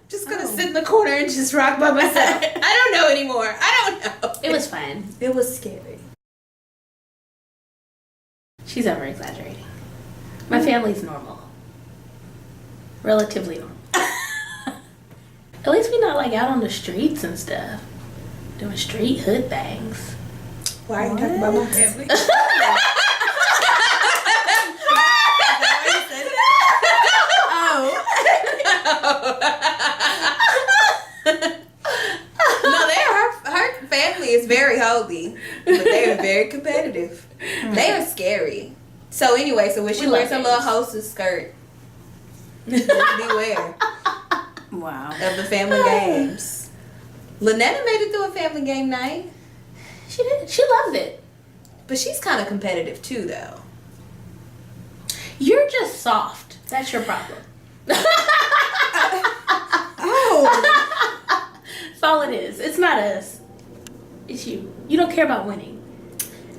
Just gonna sit in the corner and just rock by myself. I don't know anymore. I don't know. It was fun. It was scary. She's over exaggerating. My family's normal. Relatively normal. At least we're not like out on the streets and stuff. Doing street hood things. Why are you talking about my family? No, her family is very holy, but they are very competitive. They are scary. So anyway, so when she We wears her love little games. hostess skirt, just beware Wow. of the family games. Lynetta made it through a family game night, She did. She loves it. but she's kind of competitive too, though. You're just soft. That's your problem. Oh, That's all it is. It's not us. It's you. You don't care about winning.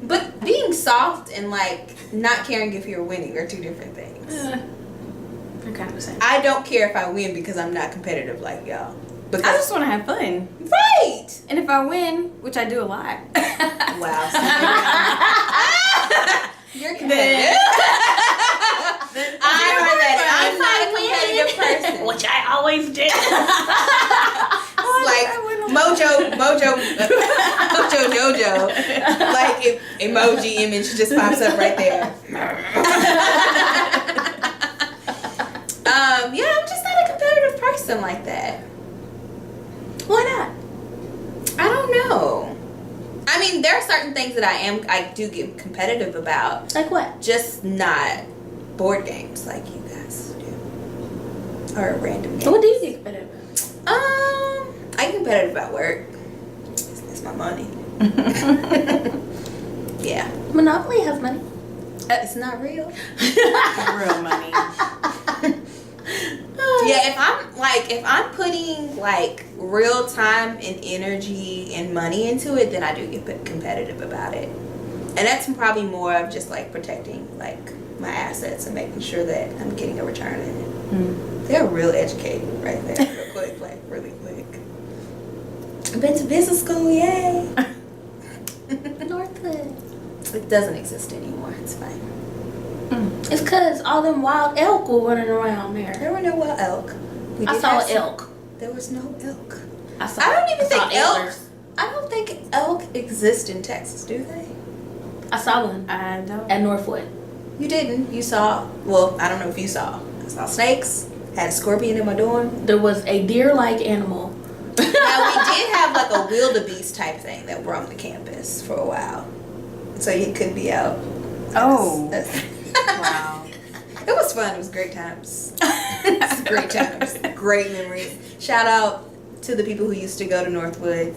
but being soft and like not caring if you're winning are two different things. They're kind of the same. I don't care if I win because I'm not competitive like y'all. I Because just want to have fun. right. And if I win, which I do a lot. Wow. So you're competitive. I'm not a competitive person. Which I always do. It's like Mojo Jojo. Like if emoji image just pops up right there. Yeah, I'm just not a competitive person. something like that. Why not? I don't know. I mean, there are certain things that I do get competitive about. Like what? Just not board games like you guys do. Or random games. What do you get competitive about? I get competitive about work. It's my money. Yeah. Monopoly has money. It's not real. Real money. Yeah, if I'm putting like real time and energy and money into it, then I do get competitive about it. And that's probably more of just like protecting like my assets and making sure that I'm getting a return in it. They're real educated right there, real quick, like really quick. I've been to business school, yay! Northwood. It doesn't exist anymore. It's fine. It's because all them wild elk were running around there. There were no wild elk. We I did saw have an some- elk. There was no elk. I don't even saw think elk. antlers. I don't think elk exist in Texas, do they? I saw one I don't. at Northwood. You didn't. You saw. Well, I don't know if you saw. I saw snakes. Had a scorpion in my dorm. There was a deer-like animal. Now we did have like a wildebeest type thing that roamed the campus for a while, so you couldn't be out. Oh. Wow. It was fun. It was great times. It's great times. Great memories. Shout out to the people who used to go to Northwood.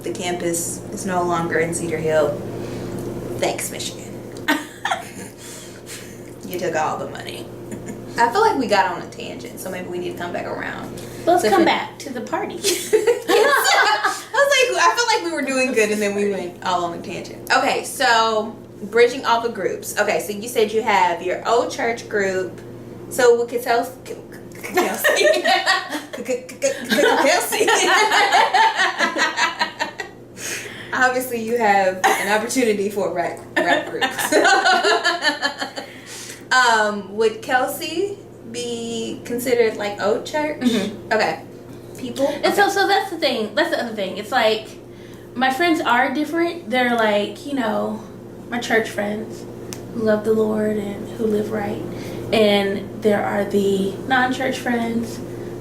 The campus is no longer in Cedar Hill. Thanks, Michigan. You took all the money. I feel like we got on a tangent, so maybe we need to come back around. Let's So come for- back to the party. Yes. I feel like we were doing good and then we went all on a tangent. Okay, so bridging all the groups. Okay, so you said you have your old church group. So we could tell Kelsey. Kelsey. Obviously you have an opportunity for a rap group. Would Kelsey be considered like old church? Mm-hmm. Okay. People. And so that's the thing. That's the other thing. It's like my friends are different. They're like, you know, my church friends who love the Lord and who live right. And there are the non-church friends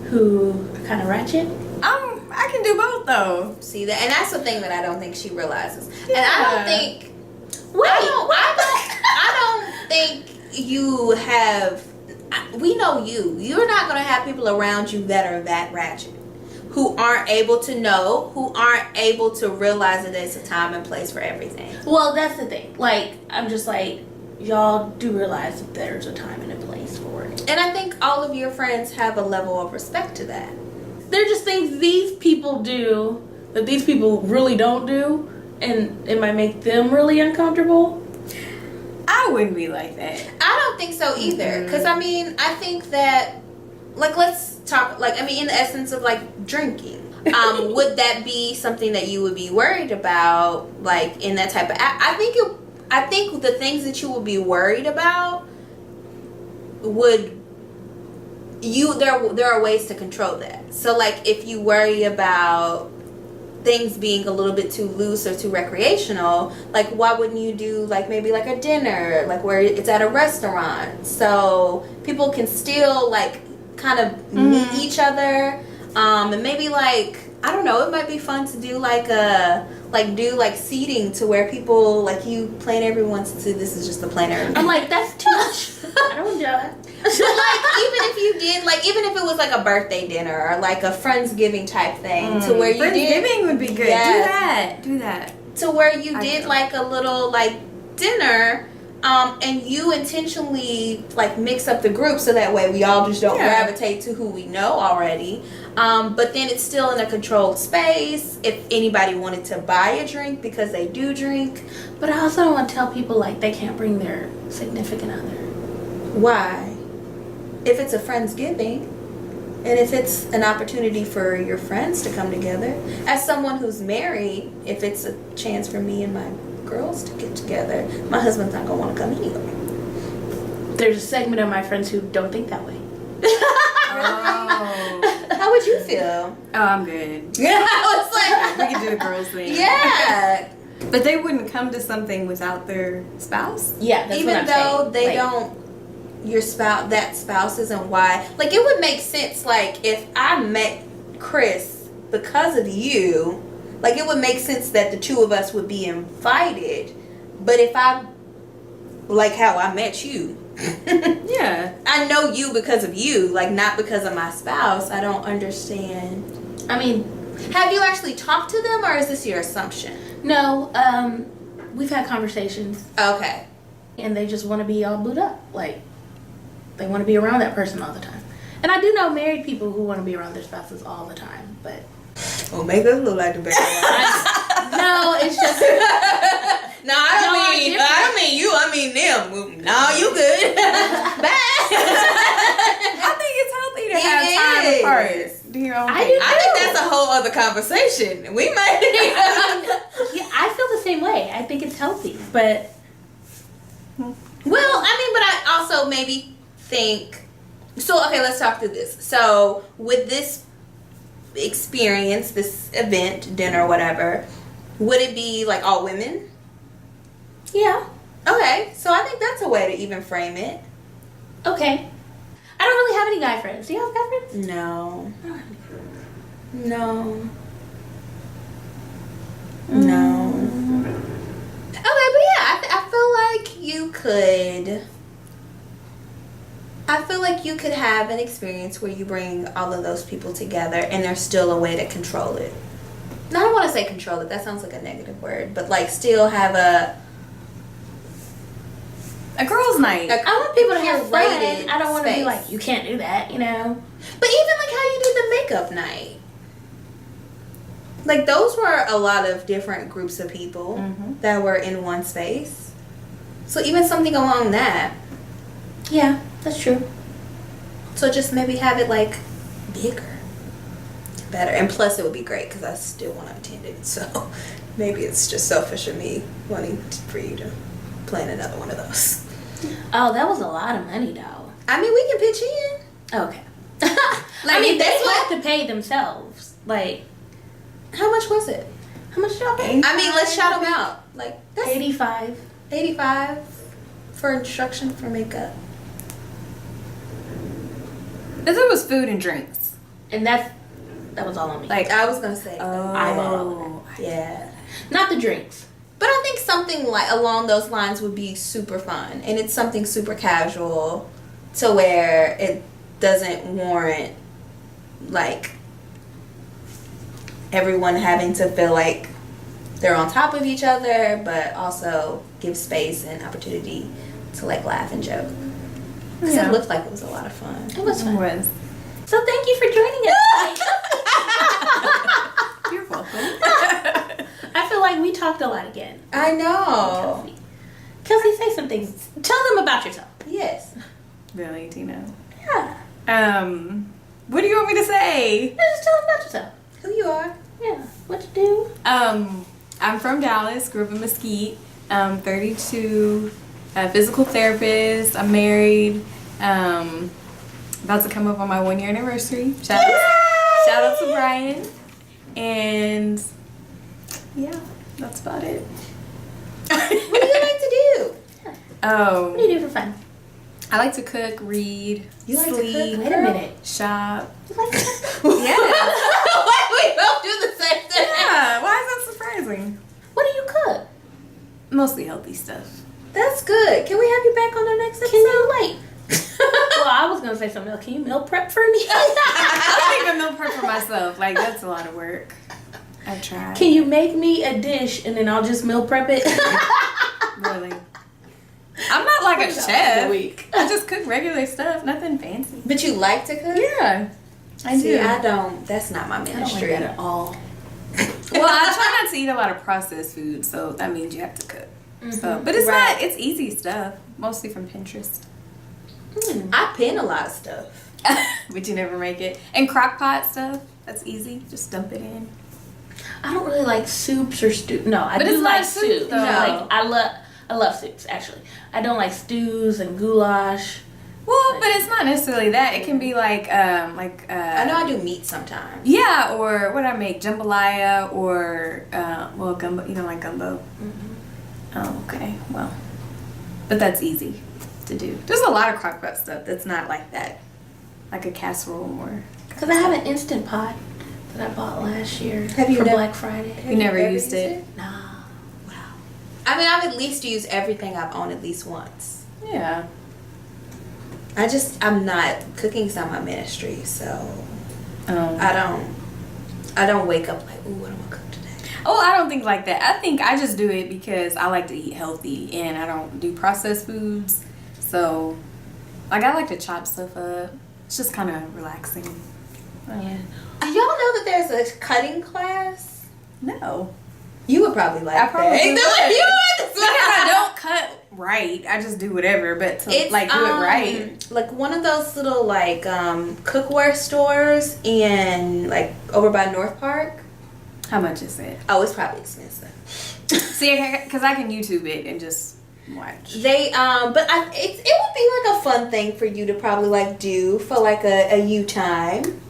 who are kind of ratchet. I can do both though. See that, and that's the thing that I don't think she realizes. Yeah. And I don't think. I don't think you have. We know you. You're not gonna have people around you that are that ratchet, who aren't able to know, who aren't able to realize that there's a time and place for everything. Well, that's the thing. Like, I'm just like, y'all do realize that there's a time and a place for it. And I think all of your friends have a level of respect to that. They're just things these people do that these people really don't do, and it might make them really uncomfortable. I wouldn't be like that. I don't think so either. Because, I mean, I think that, like, let's talk, like, I mean, in the essence of, like, drinking. Would that be something that you would be worried about, like, in that type of... I think the things that you would be worried about would... There are ways to control that. So, like, if you worry about things being a little bit too loose or too recreational, like why wouldn't you do like maybe like a dinner like where it's at a restaurant so people can still like kind of meet each other, and maybe like I don't know, it might be fun to do like seating to where people like you plan everyone's to this is just the planner. I'm like, that's too much. I don't do that. But like even if you did like even if it was like a birthday dinner or like a Friendsgiving type thing to where you did Friendsgiving would be good. Yes. Do that. To where you I did know. like a little like dinner, and you intentionally like mix up the group so that way we all just don't gravitate to who we know already. But then it's still in a controlled space. If anybody wanted to buy a drink because they do drink, But I also don't want to tell people like they can't bring their significant other. why? If it's a Friendsgiving, and if it's an opportunity for your friends to come together, as someone who's married, if it's a chance for me and my girls to get together, my husband's not gonna want to come anyway. There's a segment of my friends who don't think that way. Oh. How would you feel? Oh, I'm good. Yeah, it's like We can do a girls thing. yeah. But they wouldn't come to something without their spouse? Yeah, that's what Even I'm though saying. they Like, don't, your spouse isn't why. Like, it would make sense, like, if I met Chris because of you, like, it would make sense that the two of us would be invited. But if I, like how I met you, Yeah. I know you because of you, like, not because of my spouse. I don't understand. I mean, Have you actually talked to them, or is this your assumption? no, we've had conversations, Okay. and they just want to be all booed up. Like, they want to be around that person all the time. And I do know married people who want to be around their spouses all the time, but Well, make us look like the bad guys. no, it's just No, I Y'all are don't different. mean you. I mean them. No, you good. Bye. I think it's healthy to It have time is. apart. Do your own I thing. do. I think that's a whole other conversation. We might. yeah, I feel the same way. I think it's healthy, but Well, I mean, but I also maybe think. So, okay, let's talk through this. So, with this experience, this event, dinner, whatever, would it be like all women? yeah, Okay, so I think that's a way to even frame it. okay. I don't really have any guy friends. Do you have guy friends? No. No. No. Okay, but yeah, I feel like you could. I feel like you could have an experience where you bring all of those people together, and there's still a way to control it. No, I don't want to say control it. That sounds like a negative word, but like still have a girls' night. I want people to have fun. curated I don't want to be space. like, you can't do that, you know? But even like how you do the makeup night. Like those were a lot of different groups of people that were in one space. So even something along that. Yeah, that's true. So just maybe have it like bigger. Better. And plus it would be great because I still want to attend it. So maybe it's just selfish of me wanting for you to plan another one of those. Oh, that was a lot of money, though. I mean, we can pitch in. Okay. Like, I mean, if they that's what- have to pay themselves. Like, How much was it? how much y'all pay? I mean, let's shout them out. Like, that's 85. 85 for instruction for makeup. If it was food and drinks. And that was all on me. Like, I was going to say. eyeball. Yeah. Not the drinks. But I think something like along those lines would be super fun. And it's something super casual to where it doesn't warrant, like, everyone having to feel like they're on top of each other, but also give space and opportunity to, like, laugh and joke. Because Yeah. it looked like it was a lot of fun. It was It fun. was. So thank you for joining us. You're welcome. I feel like we talked a lot again. I know. Kelsey. Kelsey, say some things. Tell them about yourself. Yes. Really, Tina? Yeah. What do you want me to say? Just tell them about yourself. Who you are. Yeah. What you do. I'm from Dallas, grew up in Mesquite. 32, physical therapist. I'm married. About to come up on my 1-year anniversary. Shout out to Brian. And yeah, that's about it. What do you like to do? Oh, What do you do for fun? I like to cook, read, You like to sleep, cook? Wait a minute. shop. You like that? Yeah. Why we both do the same thing? Yeah, why is that surprising? What do you cook? Mostly healthy stuff. That's good. Can we have you back on the next episode? Can you wait? Well, I was gonna say something else. Can you meal prep for me? I don't even meal prep for myself. Like, that's a lot of work. I tried. Can you make me a dish and then I'll just meal prep it? Really? I'm not like a Every chef. week. I just cook regular stuff, nothing fancy. But you like to cook? Yeah, I See, do. I don't. That's not my I don't like ministry. that at all. Well, I try not to eat a lot of processed food, so that means you have to cook. So, but it's Right. not. It's easy stuff, mostly from Pinterest. I pin a lot of stuff. But you never make it. And crock pot stuff. That's easy. Just dump it in. I don't really like soups or stew. No, I But do it's like not soup, soup. though. Like I love soups actually. I don't like stews and goulash. Well, but it's not necessarily that. It can be like I know I do meat sometimes. yeah, or what I make, jambalaya, or well, gumbo. You don't like gumbo? Oh, okay. Well, but that's easy. to do. There's a lot of crock pot stuff that's not like that. Like a casserole or... Because I have an Instant Pot that I bought last year Have you for never- Black Friday. You never used it? Nah. I mean, I've at least used everything I've owned at least once. Yeah. I'm not, cooking's not my ministry, so Um, I don't wake up like, ooh, what am I cook today? Oh, I don't think like that. I think I just do it because I like to eat healthy and I don't do processed foods. So, like, I like to chop stuff up. It's just kind of relaxing. Yeah. Do y'all know that there's a cutting class? No. You would probably like I probably that. would. You would. Because I don't cut right. I just do whatever. But to, It's do it right. like one of those little like cookware stores in like over by North Park. How much is it? Oh, it's probably expensive. See, because I can YouTube it and just watch. They but it would be like a fun thing for you to probably like do for like a you time.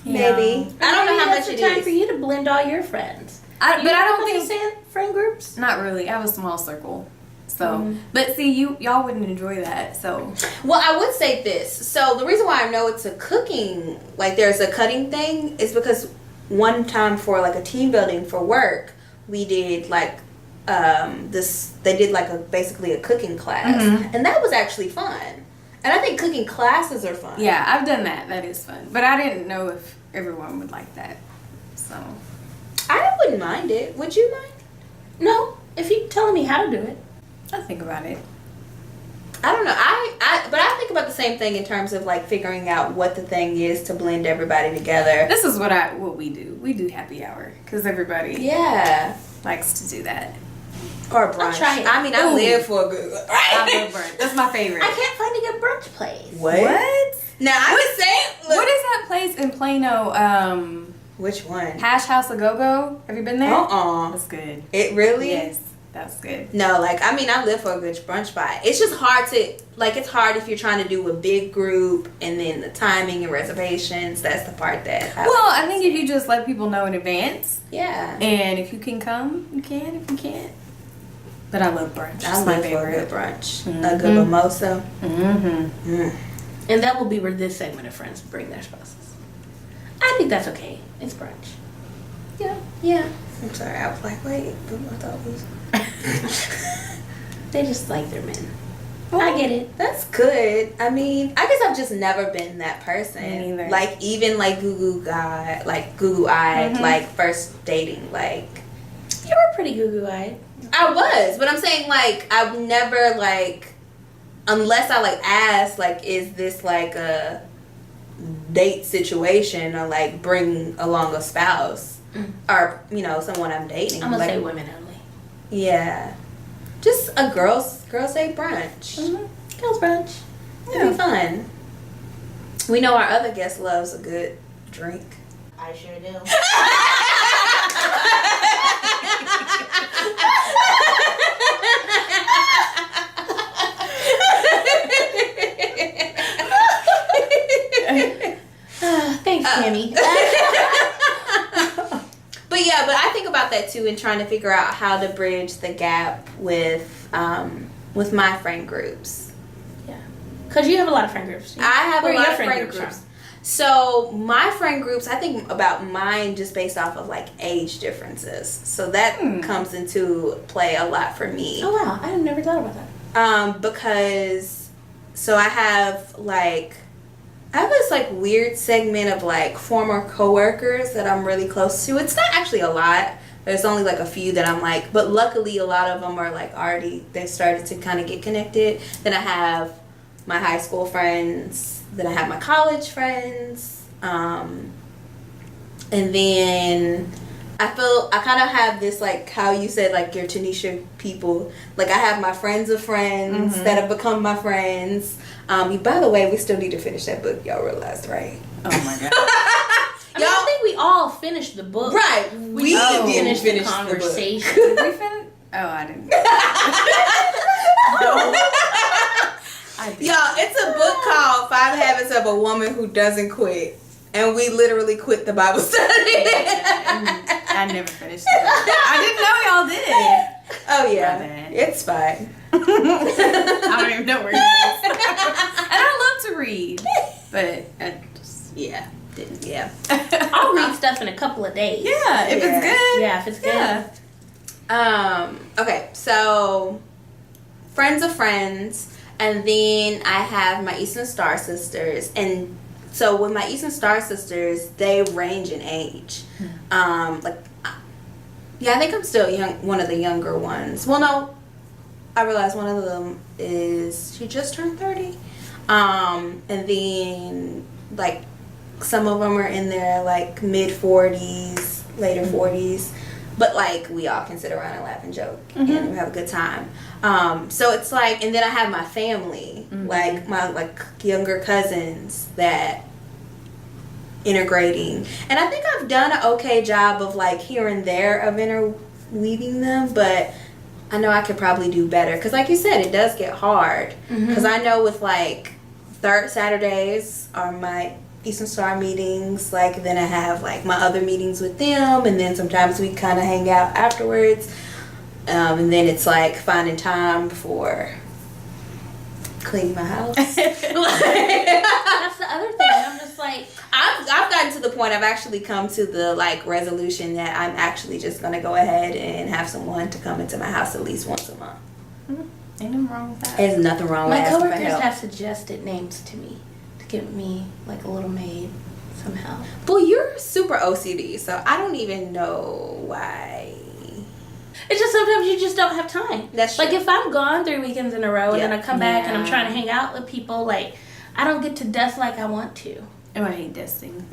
Maybe. I don't know how much it time is. for you to blend all your friends. But I don't think... saying friend groups. Not really. I have a small circle. So, but see, y'all wouldn't enjoy that. So, Well, I would say this. So the reason why I know it's a cooking, like there's a cutting thing, is because one time for like a team building for work, we did like they did like basically a cooking class, and that was actually fun. And I think cooking classes are fun. yeah, I've done that. That is fun. But I didn't know if everyone would like that. So, I wouldn't mind it. Would you mind? No, if you're telling me how to do it. I'll think about it. I don't know. But I think about the same thing in terms of like figuring out what the thing is to blend everybody together. This is what we do. We do happy hour because everybody Yeah. likes to do that. Or brunch. try it. I mean, I Ooh. live for a good. I love brunch. That's my favorite. I can't find a good brunch place. What? Now I would say. What is that place in Plano? Which one? Hash House a Go Go. Have you been there? That's good. It really? Yes, that's good. No, like I mean, I live for a good brunch spot. It's just hard to like. It's hard if you're trying to do a big group and then the timing and reservations. That's the part that. Well, I think if you just let people know in advance, Yeah. and if you can come, you can. If you can't, but I love brunch. I It's my live for a favorite. good brunch. A good mimosa. Mm-hmm. And that will be where this segment of friends bring their spouses. I think that's okay. It's brunch. Yeah. I'm sorry. I was like, wait. I thought it was. They just like their men. I get it. That's good. I mean, I guess I've just never been that person. Me neither. Like even like goo goo eyed, like first dating. Like You were pretty goo-goo-eyed. I was, but I'm saying like I've never like, unless I like ask like, is this like a date situation or like bring along a spouse or someone I'm dating. I'm gonna like, say women only. Yeah, just a girls day brunch. Girls brunch. It'd be fun. We know our other guest loves a good drink. I sure do. Thanks, Tammy. But I think about that too in trying to figure out how to bridge the gap with my friend groups. Yeah, because you have a lot of friend groups. I have Where a are lot your of friend groups. So my friend groups, I think about mine just based off of like age differences. So that comes into play a lot for me. Oh wow, I have never thought about that. Because so I have this like weird segment of like former coworkers that I'm really close to. It's not actually a lot. There's only like a few that I'm like, but luckily a lot of them are like already, they started to kind of get connected. Then I have my high school friends. Then I have my college friends. And then I kind of have this like how you said like your Tanisha people. Like I have my friends of friends that have become my friends. By the way, we still need to finish that book. Y'all realized, right? Oh my god. I think we all finished the book. Right. We didn't didn't finish the book. conversation. Did we finish? Oh, I didn't. I did. Y'all, it's a book called 5 Habits of a Woman Who Doesn't Quit. And we literally quit the Bible study. I never finished it. I didn't know y'all did. Oh, yeah. My bad. It's fine. I don't even know where it is. And I love to read, but I just, didn't. Yeah. I'll read stuff in a couple of days. Yeah, if it's good. Yeah, if it's good. Yeah. Okay, so friends of friends, and then I have my Eastern Star sisters, and so with my Eastern Star sisters, they range in age. I think I'm still one of the younger ones. Well, no, I realized one of them she just turned 30. And then, like, some of them are in their, like, mid-40s, later 40s. But, like, we all can sit around and laugh and joke and we have a good time. So it's like, and then I have my family, like, my, like, younger cousins that integrating, and I think I've done an okay job of, like, here and there of interweaving them, but I know I could probably do better, because like you said, it does get hard, because I know with, like, third Saturdays are my Eastern Star meetings, like, then I have, like, my other meetings with them, and then sometimes we kind of hang out afterwards, and then it's like finding time for cleaning my house. That's the other thing. I'm just like, I've gotten to the point, I've actually come to the, like, resolution that I'm actually just going to go ahead and have someone to come into my house at least once a month. Ain't nothing wrong with that. There's nothing wrong with my asking for coworkers help. have suggested names to me to give me like a little maid somehow. Well, you're super OCD, so I don't even know why. It's just sometimes you just don't have time. That's true. Like if I'm gone 3 weekends in a row and then I come back and I'm Yeah. trying to hang out with people, like I don't get to dust like I want to. Oh, I hate dusting.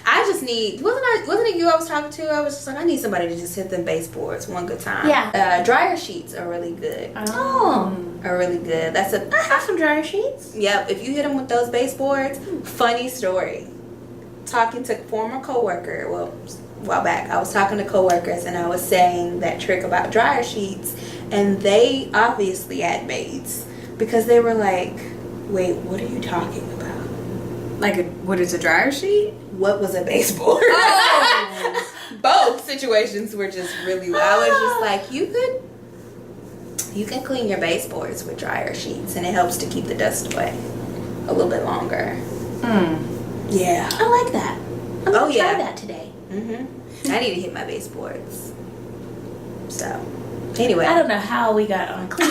I just need, wasn't it you I was talking to? I was just like, I need somebody to just hit them baseboards one good time. Yeah. Dryer sheets are really good. Oh. Are really good. That's a, I have some dryer sheets. yep, if you hit them with those baseboards, funny story. Talking to a former coworker, well, a while back, I was talking to coworkers and I was saying that trick about dryer sheets, and they obviously had maids because they were like, wait, what are you talking about? Like, what is a dryer sheet? What was a baseboard? Oh. Both situations were just really, I was just like, you can clean your baseboards with dryer sheets and it helps to keep the dust away a little bit longer. Yeah. I like that. I'm gonna yeah. try that today. I need to hit my baseboards. So, anyway. I don't know how we got on clean.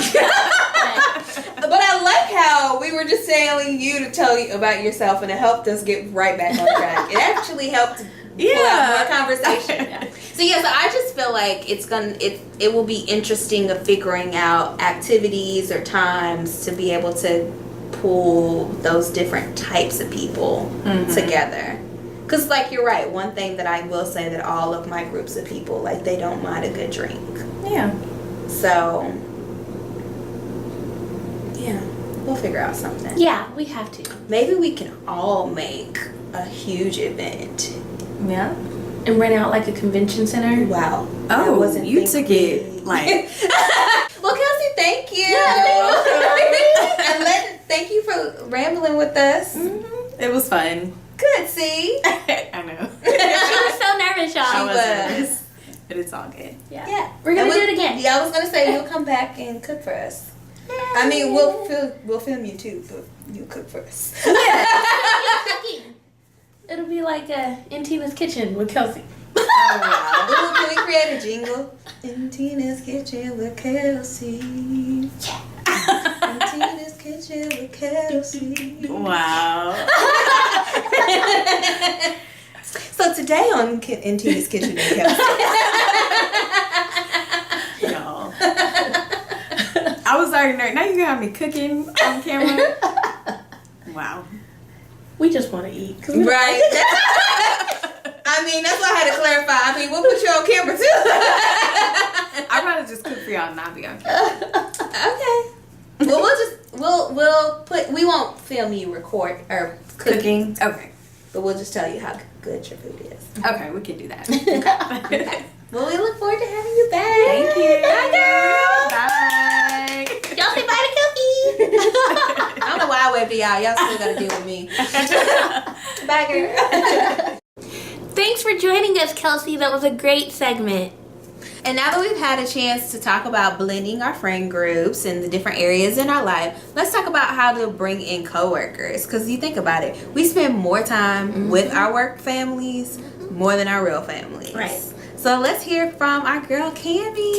But I like how we were just telling you to tell you about yourself, and it helped us get right back on track. It actually helped pull out more conversation. So I just feel like it will be interesting of figuring out activities or times to be able to pull those different types of people together. Because, like, you're right. One thing that I will say that all of my groups of people, like, they don't mind a good drink. Yeah. So, yeah, we'll figure out something. Yeah, we have to. Maybe we can all make a huge event. Yeah. And rent out like a convention center. Wow. Oh, you took it like. Well, Kelsey, thank you. And thank you for rambling with us. It was fun. Good, see? I know. She was so nervous, y'all. She was. nervous, but it's all good. Yeah. We're gonna And do it again. Yeah, I was gonna say you'll come back and cook for us. I mean, we'll film you too, but you cook for us. Cooking. It'll be like in Tina's kitchen with Kelsey. Oh, wow. Can we create a jingle? In Tina's kitchen with Kelsey. In Tina's kitchen with Kelsey. Wow. So today on In Tina's kitchen with Kelsey. Y'all. I was already nervous. Now you got me cooking on camera. Wow. We just want to eat. Right. I mean, that's why I had to clarify. I mean, we'll put you on camera too. I'd rather just cook for y'all and not be on camera. Okay. Well, we won't film you record or cooking, Okay. but we'll just tell you how good your food is. Okay, we can do that. Okay. Well, we look forward to having you back. Thank you. Bye, girl. Bye. Y'all say bye to Kelsey. I don't know why I waved to y'all. Y'all still gotta deal with me. Bye, girl. Thanks for joining us, Kelsey. That was a great segment. And now that we've had a chance to talk about blending our friend groups and the different areas in our life, let's talk about how to bring in coworkers. Because you think about it, we spend more time with our work families more than our real families. Right. So let's hear from our girl Cami.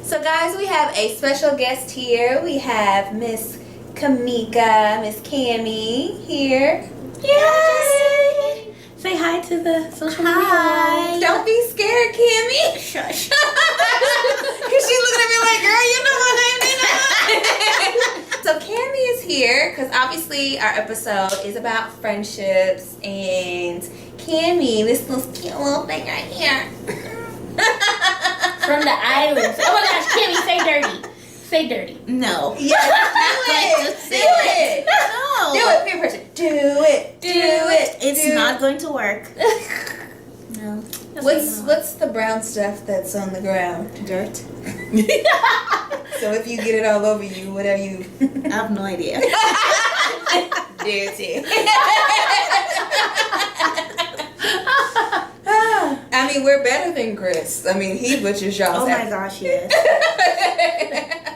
So guys, we have a special guest here. We have Miss Kamika, Miss Cami here. Yay! Say hi to the social media. Hi. Don't be scared, Cami. Shush. Because she's looking at me like, girl, you know my name. So Cami is here because obviously our episode is about friendships, and Cami, this little cute little thing right here. From the islands. Oh my gosh, Kimmy, say dirty. Say dirty. No. Yes, do it. No. Do it, peer pressure. Do it. It's not going to work. No. What's the brown stuff that's on the ground? Dirt. So if you get it all over you, whatever you... I have no idea. Dirty. I mean, we're better than Chris. I mean, he butchers y'all's Oh my ass. gosh, yes.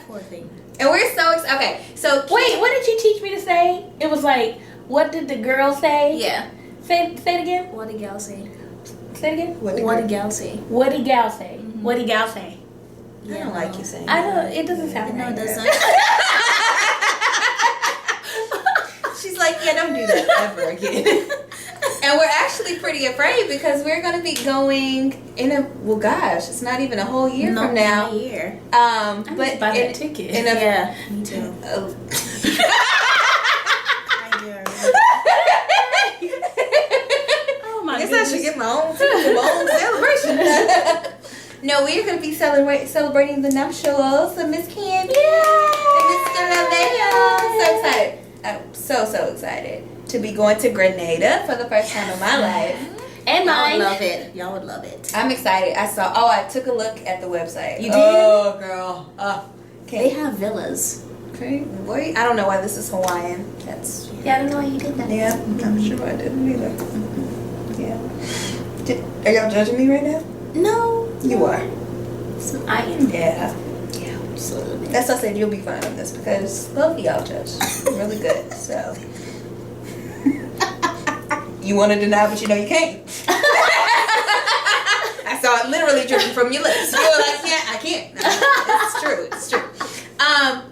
Poor thing. And we're so excited. Okay, so Wait, what did you teach me to say? It was like, what did the girl say? Yeah. Say it again. What did gal say? Say it again. What did gal say? What did gal say? What did gal say? I don't like you saying I that. don't. It doesn't sound No, right. it doesn't. She's like, yeah, don't do that ever again. And we're actually pretty afraid because we're going to be going in a, well, gosh, it's not even a whole year from now. A year. I'm But just buy that ticket. in a, Yeah, me too. Oh. Oh my I guess goodness. I should get my own celebration. No, we're going to be celebrating the nuptials of Miss Candy and Mr. Laveo. So excited. I'm so excited to be going to Grenada for the first time in my life. And Y'all would mine. love it. Y'all would love it. I'm excited. I took a look at the website. You did? Oh, girl. They have villas. Okay. Boy, I don't know why this is Hawaiian. That's... Yeah, I don't know why you did that. Yeah, I'm sure I didn't either. Yeah. Are y'all judging me right now? No. You are. I am. Yeah. Just a little bit. That's why I said you'll be fine on this because both of y'all judge really good. So you want to deny, but you know you can't. I saw it literally dripping from your lips. You were like, yeah, I can't. No, it's true.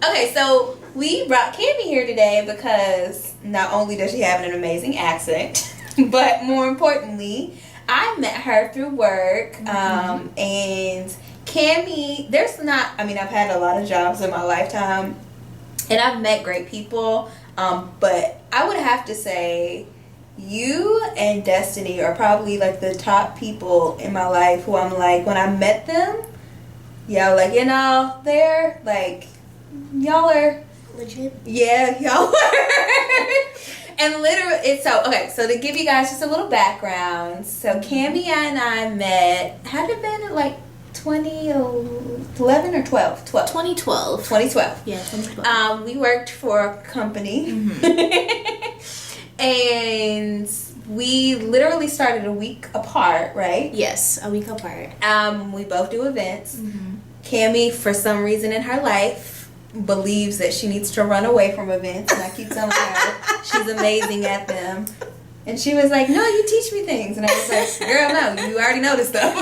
Okay, so we brought Cami here today because not only does she have an amazing accent, but more importantly, I met her through work, and Cami, I've had a lot of jobs in my lifetime, and I've met great people, but I would have to say you and Destiny are probably like the top people in my life who I'm like, when I met them, yeah, like, you know, they're like, y'all are Legit. yeah, y'all were. And literally, it's so to give you guys just a little background. So Cami and I met, had it been like 2011 or 12? 2012. 2012. Yeah, 2012. We worked for a company. And we literally started a week apart, right? Yes, a week apart. We both do events. Cami, for some reason in her life, believes that she needs to run away from events, and I keep telling her she's amazing at them. And she was like, no, you teach me things. And I was like, girl, no, you already know this stuff.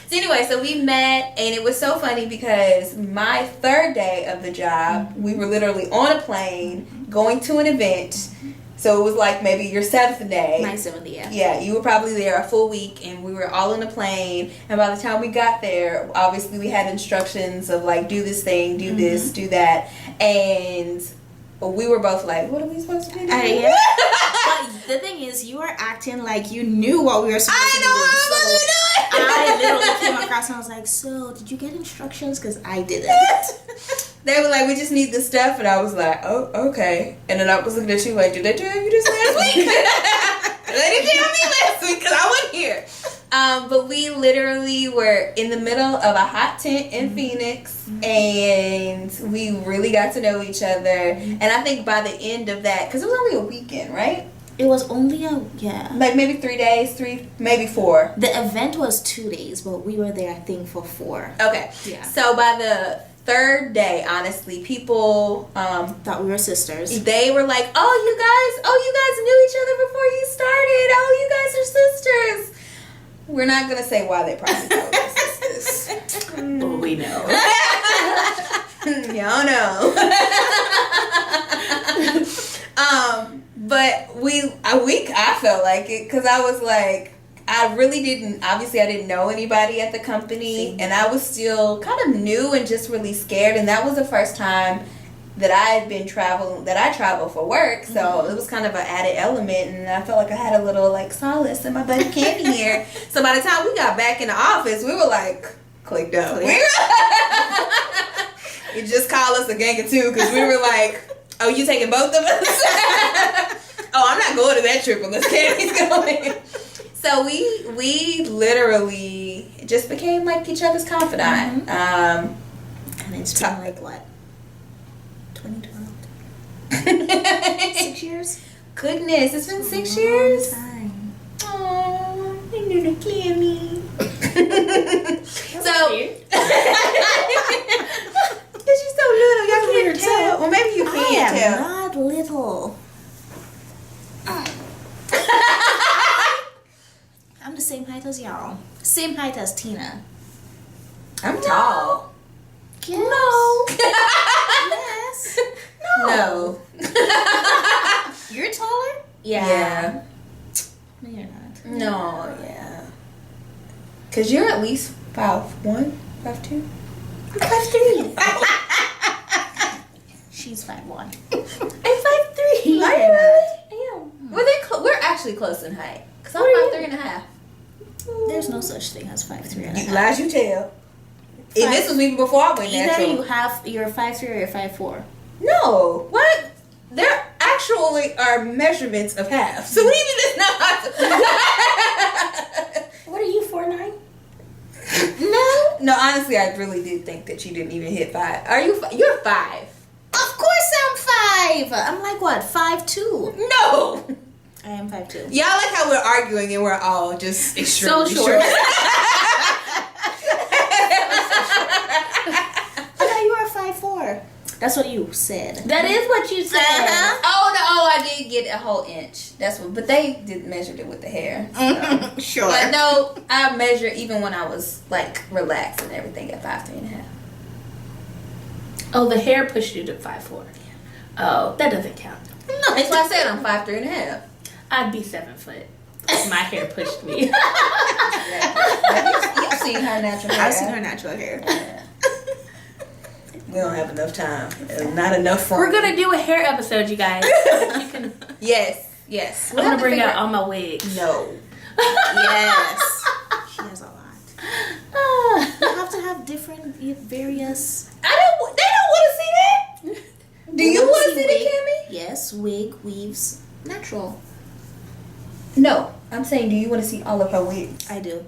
So anyway, so we met, and it was so funny because my third day of the job, we were literally on a plane going to an event. So it was like maybe your seventh day. My 7th, yeah. Yeah, you were probably there a full week, and we were all in a plane. And by the time we got there, obviously we had instructions of like, do this thing, do this, do that. And we were both like, what are we supposed to be doing? Yeah. But the thing is, you were acting like you knew what we were supposed to be doing. I literally came across and I was like, so did you get instructions? Because I didn't. They were like, we just need this stuff. And I was like, oh, okay. And then I was looking at you like, did they tell you this last week? They didn't tell me last week because I wasn't here. But we literally were in the middle of a hot tent in Phoenix, and we really got to know each other. And I think by the end of that, because it was only a weekend, right? It was only Like maybe 3 days, maybe 4. The event was 2 days, but we were there, I think, for 4. Okay. Yeah. So by the 3rd day, honestly, people Thought we were sisters. they were like, "Oh, you guys knew each other before you started. Oh, you guys are sisters." We're not gonna say why they probably thought we were sisters. But we know. Y'all know. But I felt like it because I was like, I didn't know anybody at the company, and I was still kind of new and just really scared, and that was the first time that I traveled for work, so it was kind of an added element, and I felt like I had a little like solace in my buddy Candy here. So by the time we got back in the office, we were like clicked up. You just call us a gang of 2 because we were like, "Oh, you taking both of us?" "Oh, I'm not going to that trip unless Candy's going." So we literally just became like each other's confidant. And it's been like what? 2012. 6 years? Goodness, it's been 6 years. Time. Oh, little Cammy. So, because she's so little, y'all can't tell. Well, maybe you I can am tell. not little. I'm the same height as y'all. Same height as Tina. I'm tall. Yes. No. Yes. No. You're taller? Yeah. No, you're not. No, yeah. Because you're at least 5'1", 5'2". I'm 5'3". She's 5'1". I'm 5'3". Are you Yeah. really? We're actually close in height. Because I'm 5'3.5". There's no such thing as 5'3". Lies you tell. And this was even before I went Either natural. you're 5'3" or you're 5'4". No. What? There actually are measurements of half. So what do you mean it's not? What are you, 4'9"? No, honestly, I really did think that you didn't even hit 5. You're 5. Of course I'm 5. I'm like what, 5'2". No. I am 5'2". Y'all like how we're arguing and we're all just extremely So short. I thought you were 5'4". That's what you said. That is what you said. Oh no! I did get a whole inch. That's what, but they did measured it with the hair. So. Sure. But no, I measured even when I was like relaxed and everything at 5'3.5". Oh, the hair pushed you to 5'4". Oh, that doesn't count. No, that's why I said I'm 5'3.5". I'd be 7 foot. My hair pushed me. You've seen her natural hair. I've seen her natural hair. Yeah. We don't have enough time. Not enough room. We're gonna do a hair episode, you guys. You can. Yes. I'm gonna bring out all my wigs. No. Yes. She has a lot. You have to have different, various. They don't want to see that. Do you want to see wig? that, Cammy? Yes, wig, weaves, natural. No. I'm saying, do you want to see all of her wigs? I do.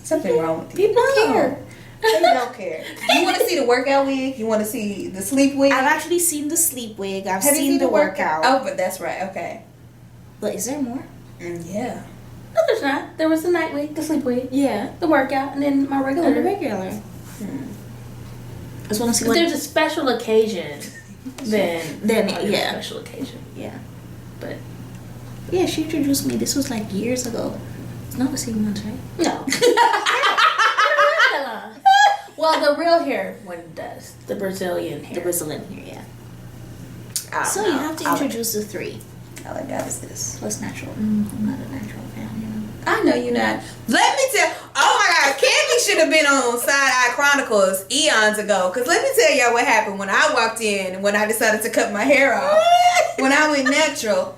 Something wrong with you. People care. They don't care. You want to see the workout wig? You want to see the sleep wig? I've actually seen the sleep wig. I've Have you seen the workout. Oh, but that's right. Okay. But is there more? Yeah. No, there's not. There was the night wig, the sleep wig, Yeah. the workout, and then my regular. The regular. I just want to see If what. there's a special occasion, then I'll do a yeah. special occasion. Yeah. But Yeah, she introduced me. This was like years ago. It's not the same one, right? no. Well, the real hair one does. The Brazilian hair. The Brazilian hair, I don't So know. you have to introduce the 3 All I got is this. plus natural. I'm not a natural fan, you know. I know you're not. Let me tell. Oh my God, Candy should have been on Side Eye Chronicles eons ago. Cause let me tell y'all what happened when I walked in and when I decided to cut my hair off. When I went natural.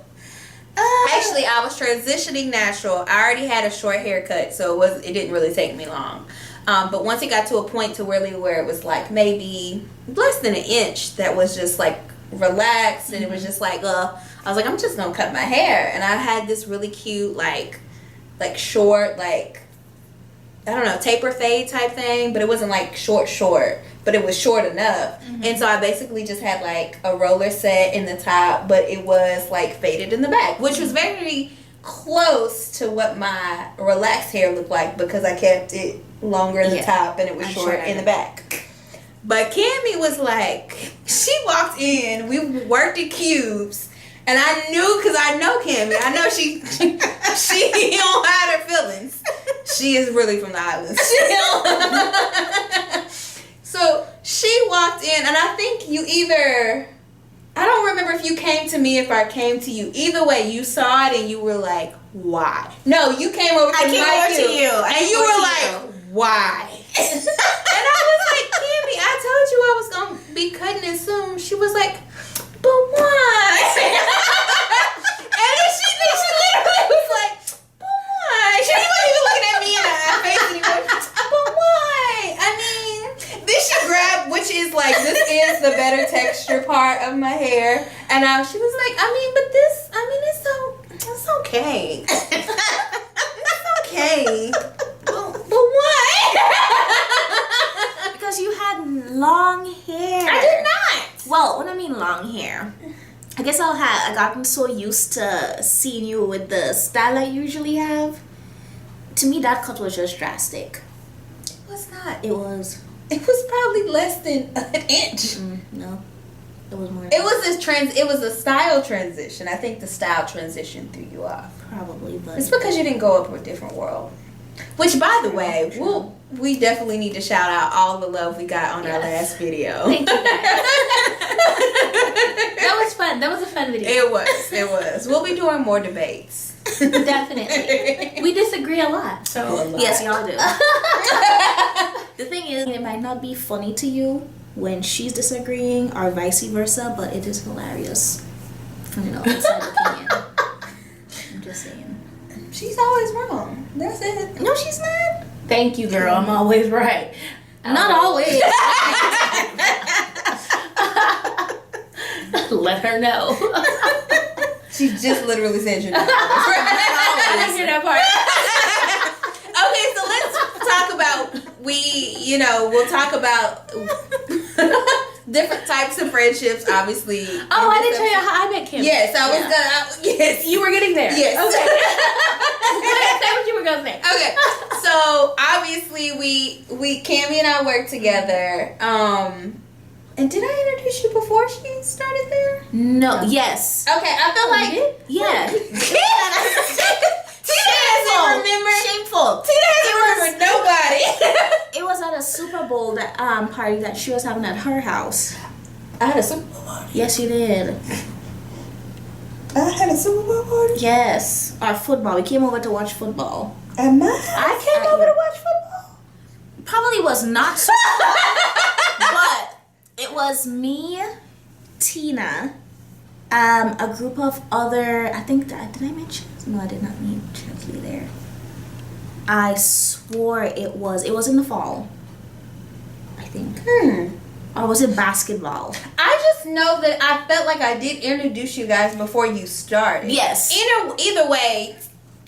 Actually, I was transitioning natural. I already had a short haircut, so it didn't really take me long. But once it got to a point to where it was like maybe less than an inch, that was just like relaxed, and it was just like, I was like, I'm just gonna cut my hair, and I had this really cute like short, like, I don't know, taper fade type thing, but it wasn't like short, but but it was short enough. And so I basically just had like a roller set in the top, but it was like faded in the back, which was very close to what my relaxed hair looked like because I kept it longer in the top and it was short in the back. But Cami was like, she walked in, we worked at Cubes, and I knew, because I know Cami, I know she don't hide her feelings. She is really from the islands. So she walked in, and I think you either, I don't remember if you came to me, if I came to you. Either way, you saw it and you were like, why? No, you came over to I came over to you. And you were like, why? And I was like, Cami, I told you I was going to be cutting it soon. She was like, but why? And then she literally was like, but why? She wasn't even looking at me in the face anymore. But why? I mean, then she grabbed, which is like, this is the better texture part of my hair. And she was like, I mean, but this, I mean, it's okay. It's okay. But why? Because you had long hair. I did not. Well, when I mean long hair, I guess I gotten so used to seeing you with the style I usually have. To me, that cut was just drastic. It was not. It was. It was probably less than an inch. No, it was more. It was It was a style transition. I think the style transition threw you off. Probably, but It's because you didn't go up with a different world. Which, by the way, we definitely need to shout out all the love we got on our last video. Thank you guys. That was fun. That was a fun video. It was. We'll be doing more debates. Definitely. We disagree a lot. So yes, y'all do. The thing is, it might not be funny to you when she's disagreeing or vice versa, but it is hilarious from the outside opinion. I'm just saying. She's always wrong. That's it. No, she's not. thank you, girl. I'm always right. Not always. Let her know. She just literally said you're not. I didn't hear that part. Okay, so let's talk about we'll talk about different types of friendships, obviously. Oh, I didn't tell you how I met Kim. Yes, I was gonna. Yes, You were getting there. Yes. Okay. Say what you were gonna say. Okay, so obviously we Cami and I worked together. And did I introduce you before she started there? No. Yes. Okay, I feel like Yeah. Tina doesn't remember. Shameful. Tina doesn't remember nobody. It was at a Super Bowl party that she was having at her house. I had a Super Bowl party. Yes, you did. I had a Super Bowl party. Yes. Or football. We came over to watch football. At my house? I came over to watch football. Probably was not so but it was me, Tina, a group of other, I think, did I mention? No, I did not meet Chesley there. I swore it was in the fall, I think. Or was it basketball? I just know that I felt like I did introduce you guys before you started. Yes. Either way,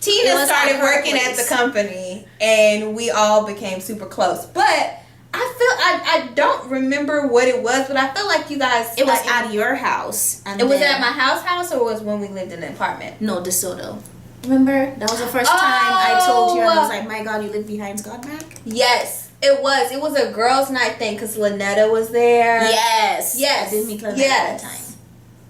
Tina started working at the company and we all became super close. But I don't remember what it was, but I feel like you guys. It was at your house. And it was at my house, or was when we lived in an apartment? No, DeSoto. Remember? That was the first time I told you, and I was like, my God, you live behind Scott Mac? Yes, it was. It was a girls' night thing because Lynetta was there. Yes. Yes. I did meet Lynetta at that time.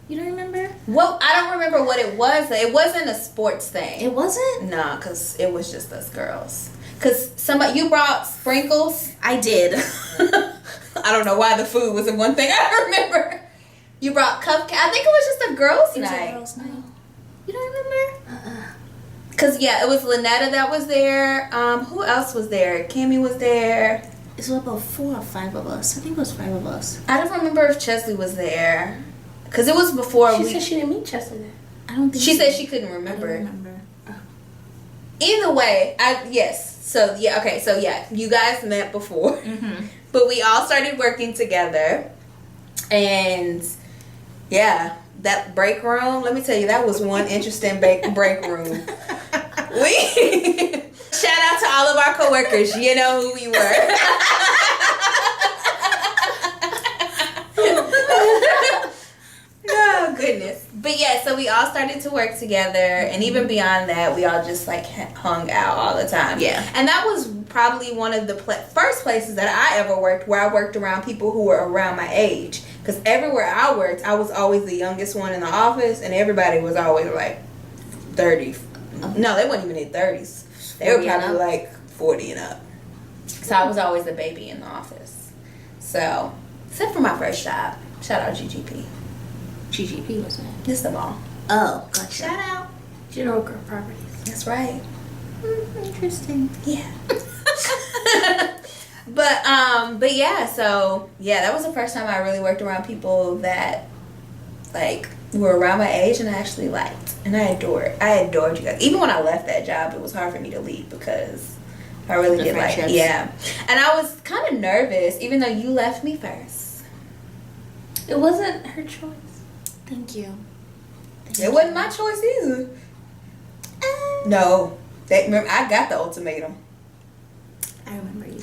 You don't remember? Well, I don't remember what it was. It wasn't a sports thing. It wasn't? No, because it was just us girls. Because you brought sprinkles. I did. I don't know why the food was the one thing I remember. You brought cupcakes. I think it was just a girls' night. It was a girls' night. You don't remember? Because, it was Lynetta that was there. Who else was there? Cami was there. It was about 4 or 5 of us. I think it was 5 of us. I don't remember if Chesley was there. Because it was before She said she didn't meet Chesley there. I don't think She so. said she couldn't remember. I don't remember. Either way, yes. So, okay. So, you guys met before. Mm-hmm. But we all started working together. And, that break room, let me tell you, that was one interesting break room. Shout out to all of our coworkers. You know who we were. goodness. But yeah, so we all started to work together, and even beyond that, we all just like hung out all the time. Yeah. And that was probably one of the first places that I ever worked where I worked around people who were around my age. Because everywhere I worked, I was always the youngest one in the office, and everybody was always like 30. No, they weren't even in their 30s. They were probably like 40 and up. So I was always the baby in the office. So, except for my first job. Shout out GGP. GGP, what's that? It's the mall. Oh, gotcha. Shout out. General Growth Properties. That's right. Interesting. Yeah. But yeah, so yeah, that was the first time I really worked around people that like were around my age and I actually liked. And I adored you guys. Even when I left that job, it was hard for me to leave because I really did like, yeah. And I was kind of nervous, even though you left me first. It wasn't her choice. Thank you. It wasn't my choice either. No. Remember, I got the ultimatum. I remember you.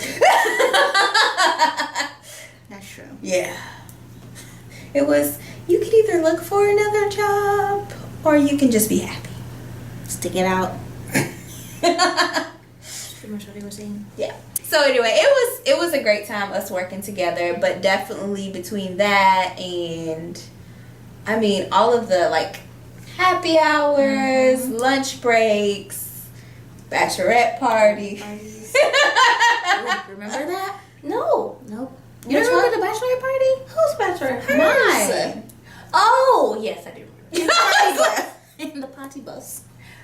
That's true. Yeah. It was, you can either look for another job or you can just be happy. Stick it out. Pretty much what they were saying. Yeah. So anyway, it was a great time us working together, but definitely between that and I mean all of the like happy hours, lunch breaks, bachelorette party. Remember that? No. Nope. You Which remember one? the bachelorette party? Whose bachelorette? Mine. Oh, yes, I do remember. In the party bus.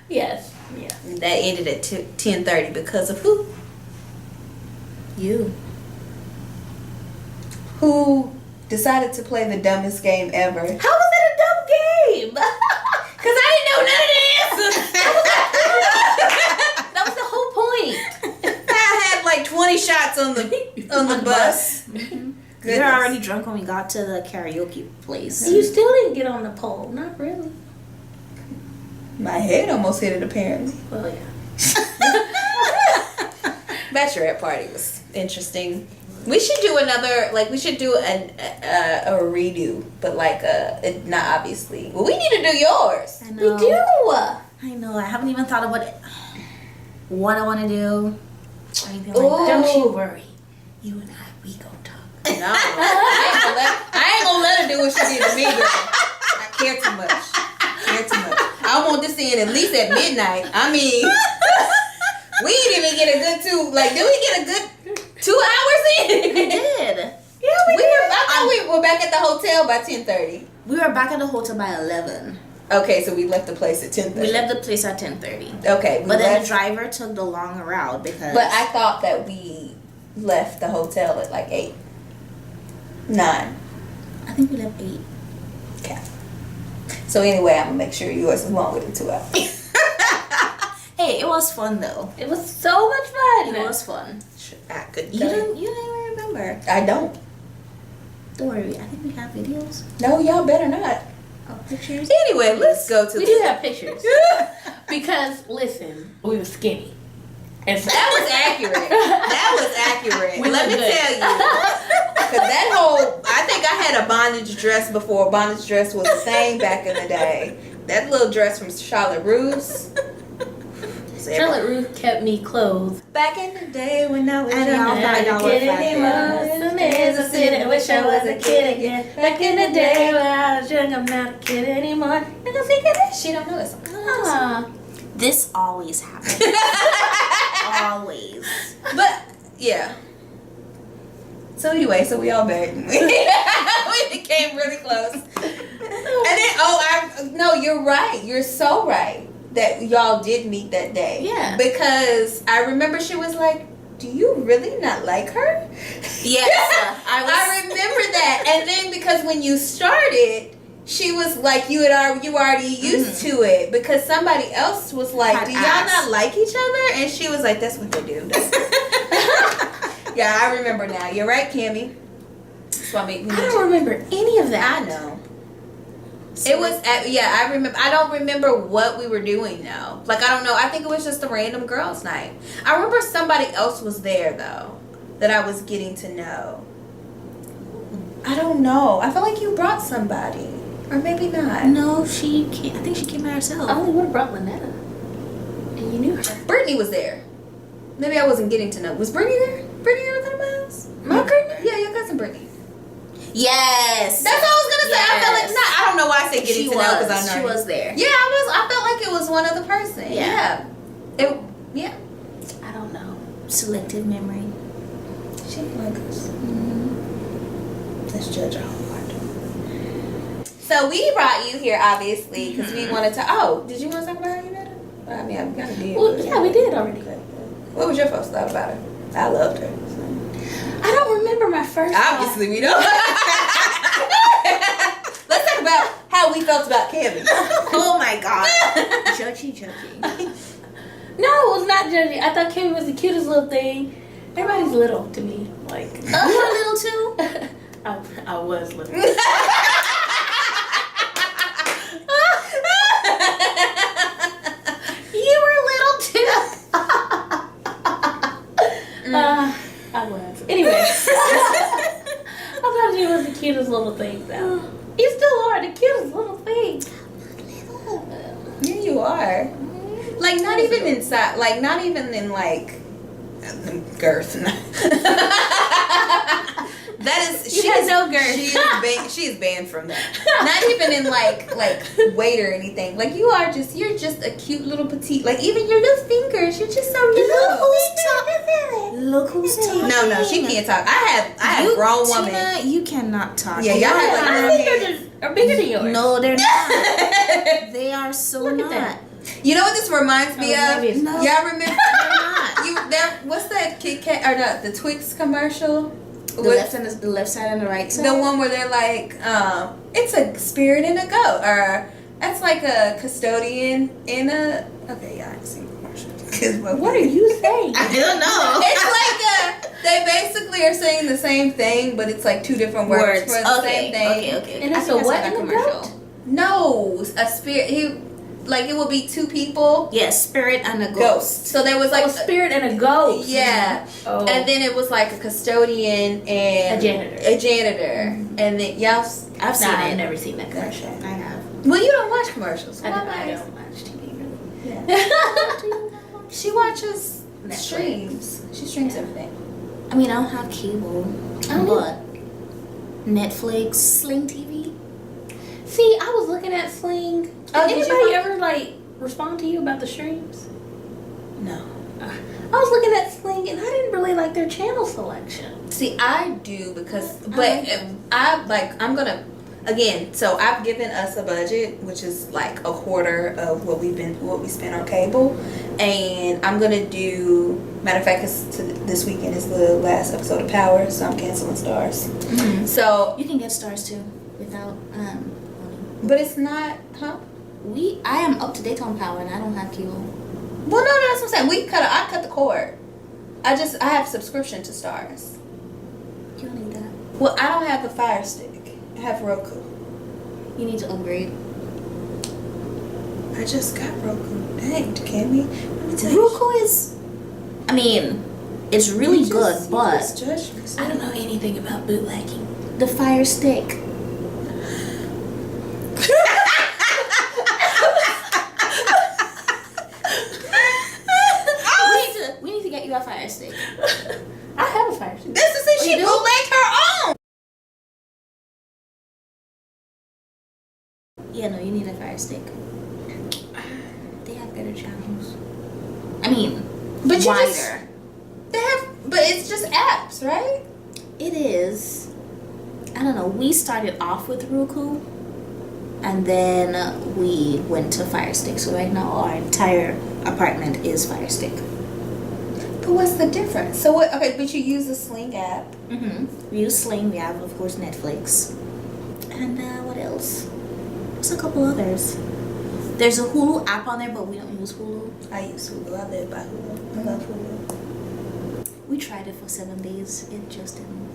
Yes. Yeah. That ended at 10:30 because of who? You. Who decided to play the dumbest game ever. How was that a dumb game? Because I didn't know none of the answers. That was the whole point. I had like 20 shots on the bus. You were already drunk when we got to the karaoke place. You still didn't get on the pole. Not really. My head almost hit it apparently. Well, yeah. Bachelorette party was interesting. We should do another, like we should do a redo, but like not obviously. Well, we need to do yours. I know. We do. I know. I haven't even thought of what I want to do or anything Ooh. like that. Don't you worry. You and I, we go talk. No, I ain't gonna let her do what she did to me, girl. I care too much. I want this to end at least at midnight. I mean, we didn't even get a good did we get a good 2 hours in? We did. Yeah, we were. I thought we were back at the hotel by 10:30. We were back at the hotel by 11. Okay, so we left the place at 10:30. We left the place at 10:30. Okay, But then the driver took the long route because... But I thought that we left the hotel at like 8, 9. I think we left 8. Okay. So anyway, I'm gonna make sure yours is longer than 2 hours. Hey, it was fun though. It was so much fun. It was fun. I couldn't. You didn't even remember. I don't. Don't worry. I think we have videos. No, y'all better not. Oh, pictures. Anyway, let's go to We do have pictures. Because, listen, we were skinny. And so That was accurate. We Let me look good. tell you. Because that whole, I think I had a bondage dress before bondage dress was a thing back in the day. That little dress from Charlotte Russe. Charlotte Russe kept me clothed. Back in the day when I was And young. y'all thought y'all were fat. Some days I sit and wish I was a kid again. Back in the day when I was young, I'm not a kid anymore. She don't know this. Ah. This always happens. Always. But yeah. So anyway, so we all married. We became really close. And then no, you're right. You're so right that y'all did meet that day. Yeah. Because I remember she was like, "Do you really not like her?" Yes. I remember that. And then because when you started, she was like, you already used to it because somebody else was like, Had "Do y'all asked. not like each other?" And she was like, "That's what they do." Yeah, I remember now. You're right, Cammy. So I don't remember any of that. I know. It was I remember. I don't remember what we were doing though. Like I don't know. I think it was just a random girls' night. I remember somebody else was there though that I was getting to know. I don't know. I feel like you brought somebody. Or maybe not. No, she came. I think she came by herself. I only would have brought Lynetta. And you knew her. Brittany was there. Maybe I wasn't getting to know. Was Brittany there? Brittany ever come to my house? My Brittany? Yeah, your cousin Brittany. Yes. That's what I was gonna say. I felt like Yes. I don't know why I say getting She to know because I was. know She her. was there. Yeah, I felt like it was one other person. Yeah. Yeah. I don't know. Selective memory. She like us. Let's judge our own part. So we brought you here obviously because we wanted to. Oh, did you want to talk about how you met her? I mean, I kind of did. Well, yeah, we did already. What was your first thought about her? I loved her. I don't remember my first Obviously, we don't. Let's talk about how we felt about Cami. Oh my god. Judgy. No, it was not judgy. I thought Kimmy was the cutest little thing. Everybody's little to me. Like, You were little too? I was little. You were little too. I was. Anyway. I thought you was the cutest little thing, though. You still are the cutest little thing. Yeah, you are. Like not even inside. Like not even in like girth. That is. You had no girth. She is banned from that. Not even in like weight or anything. Like you're just a cute little petite. Like even your little fingers, you're just so little. Look who's talking. No, she can't talk. I have grown woman. Tina, you cannot talk. Yeah, y'all have like My fingers are bigger than yours. No, they're not. They are so Look at not. that. You know what this reminds me of? maybe it's No. Y'all remember? They're not. What's that Kit Kat or the Twix commercial? The left side and the right side. The one where they're like, it's a spirit in a goat, or that's like a custodian in a. Okay, yeah, I've seen commercials. What are you saying? I don't know. It's like they basically are saying the same thing, but it's like two different words for the same thing. Okay. And I it's think a I saw what that in a commercial. goat? No, a spirit. Like it would be two people. Yes, spirit and a Ghost. ghost. So there was like a spirit and a ghost. Yeah. Oh. And then it was like a custodian and A janitor. And then y'all. I've seen I've it. never seen that commercial. I have. Well, you don't watch commercials. I Why don't not? watch TV really. Yeah. She watches Netflix. streams. She streams everything. I mean, I don't have cable, but Netflix, Sling TV. See, I was looking at Sling. Oh, Did did you anybody find- ever like respond to you about the streams? No. I was looking at Sling and I didn't really like their channel selection. See, I do I'm gonna again. So I've given us a budget, which is like a quarter of what we spent on cable, and I'm gonna do. Matter of fact, this weekend is the last episode of Power, so I'm canceling Stars. Mm-hmm. So, You can get stars too without money. but it's not, huh? I am up to date on Power and I don't have cable. Well, no, that's what I'm saying. I cut the cord. I have subscription to Stars. You don't need that. Well, I don't have the Fire Stick. I have Roku. You need to upgrade. I just got Roku. Dang, Cami. Let me tell you. Roku is, I mean, it's really good, but Judge me. I don't know anything about bootlegging. the Fire Stick. We need to get you a Fire Stick. I have a Fire Stick. This is it. She you do? bootlegged her own. Yeah, no, you need a Fire Stick. They have better channels. I mean, But you wider. just- but it's just apps, right? It is. I don't know. We started off with Roku, and then we went to Fire Stick. So right now, our entire apartment is Fire Stick. But what's the difference? So what? Okay, but you use the Sling app. Mm-hmm. We use Sling. We have, of course, Netflix. And what else? There's a couple others. There's a Hulu app on there, but we don't use Hulu. I use Hulu. I live by Hulu. I love Hulu. We tried it for 7 days. It just didn't.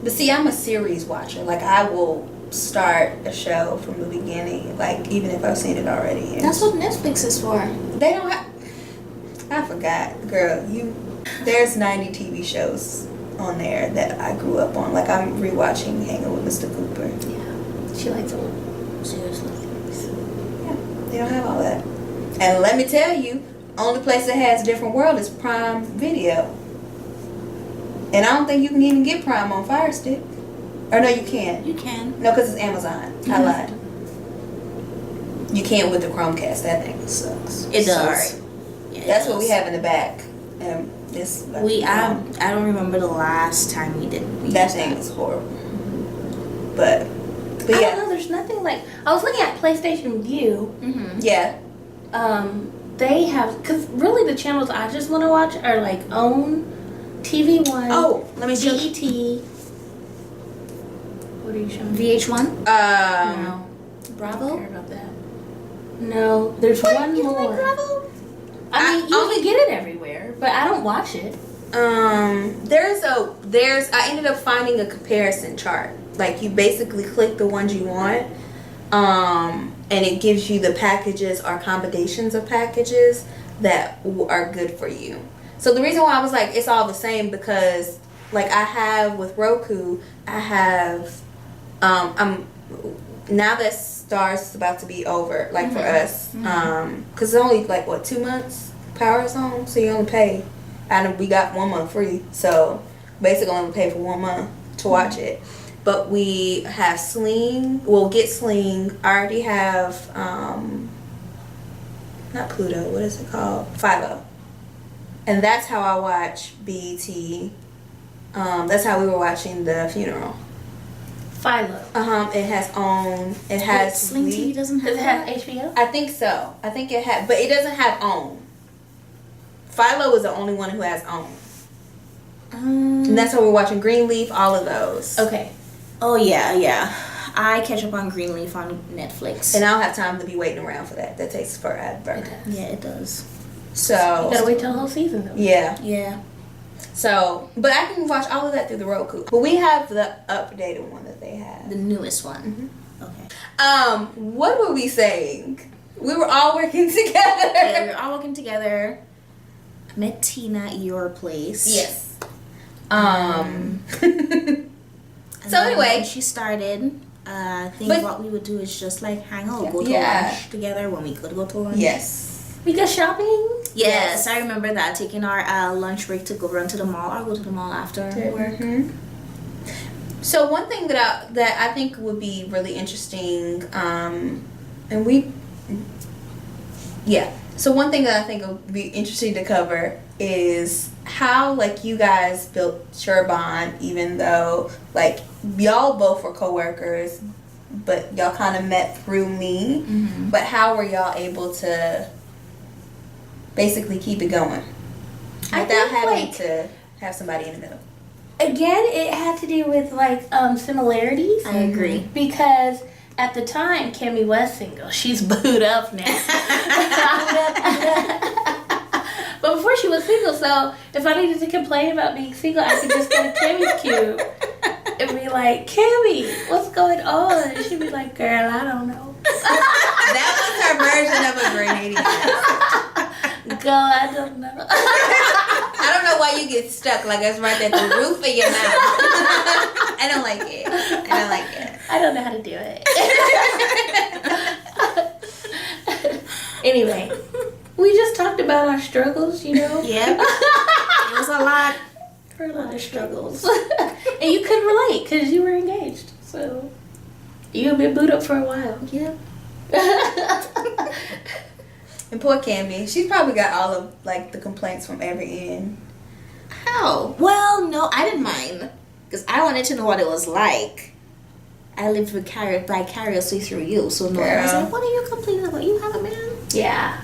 But see, I'm a series watcher. Like I will start a show from the beginning, like even if I've seen it already. And That's what Netflix is for. they don't have. I forgot, girl. There's 90 TV shows on there that I grew up on. Like I'm rewatching Hanging with Mr. Cooper. Yeah, she likes old Seriously. Yeah, they don't have all that. And let me tell you, only place that has different world is Prime Video. And I don't think you can even get Prime on Fire Stick. Or no, you can. You can. No, because it's Amazon. I lied. You can't with the Chromecast. That thing sucks. It does. Sorry. Yeah, That's what we have in the back. And this. I don't remember the last time we did. That thing is horrible. But I yeah. don't know. There's nothing like. I was looking at PlayStation View. Yeah. They have, because really the channels I just want to watch are like OWN, TV One. Oh, let me show BET. What are you showing? VH1. No. I don't Bravo. care about that. No, there's one You don't more. like Bravo? I mean, you can get it everywhere, but I don't watch it. I ended up finding a comparison chart. Like you basically click the ones you want, and it gives you the packages or combinations of packages that are good for you. So the reason why I was like it's all the same because like I have with Roku, I have I'm now that Stars is about to be over, like for us, because it's only like what 2 months Power Zone, so you only pay. And we got 1 month free, so basically only pay for 1 month to watch it. But we have Sling. We'll get Sling. I already have not Pluto. What is it called? Philo. And that's how I watch BET. That's how we were watching the funeral. Philo. It has OWN. It has Sling TV doesn't have Does it have HBO? I think so. I think it had, but it doesn't have OWN. Philo is the only one who has OWN. And that's how we're watching Greenleaf, all of those. Okay. Oh yeah. I catch up on Greenleaf on Netflix. And I don't have time to be waiting around for that. That takes forever. Yeah, it does. So You gotta wait till the whole season though. yeah. Yeah. So, but I can watch all of that through the Roku. But we have the updated one that they have. The newest one. Okay. What were we saying? We were all working together. Yeah, we were all working together. I met Tina at your place. Yes. And So then anyway. when she started, I think But- what we would do is just like hang out, go to Yeah. lunch together when we could go to lunch. Yes. We go shopping. Yes, I remember that, taking our lunch break to go run to the mall or go to the mall after work. So one thing that I think would be really interesting, So one thing that I think would be interesting to cover is how like you guys built your bond, even though like y'all both were coworkers, but y'all kind of met through me. But how were y'all able to basically keep it going I without think, having like- to have somebody in the middle? Again, it had to do with like similarities. I agree. Because at the time, Cami was single. She's booed up now. But before she was single, so if I needed to complain about being single, I could just go to Cammy's cube and be like, Cammy, what's going on? And she'd be like, girl, I don't know. That was her version of a grenade. Girl, I don't know. I don't know why you get stuck like it's right at the roof of your mouth. I don't like it. I don't know how to do it. Anyway, we just talked about our struggles, you know? Yeah. It was a lot. For a lot of struggles. And you couldn't relate because you were engaged. So you've been booed up for a while. Yeah. And poor Cammy, she's probably got all of like the complaints from every end. How? Well, no, I didn't mind. Because I wanted to know what it was like. I lived vicariously through you. So no, I was Girl. like, what are you complaining about? You have a man? Yeah,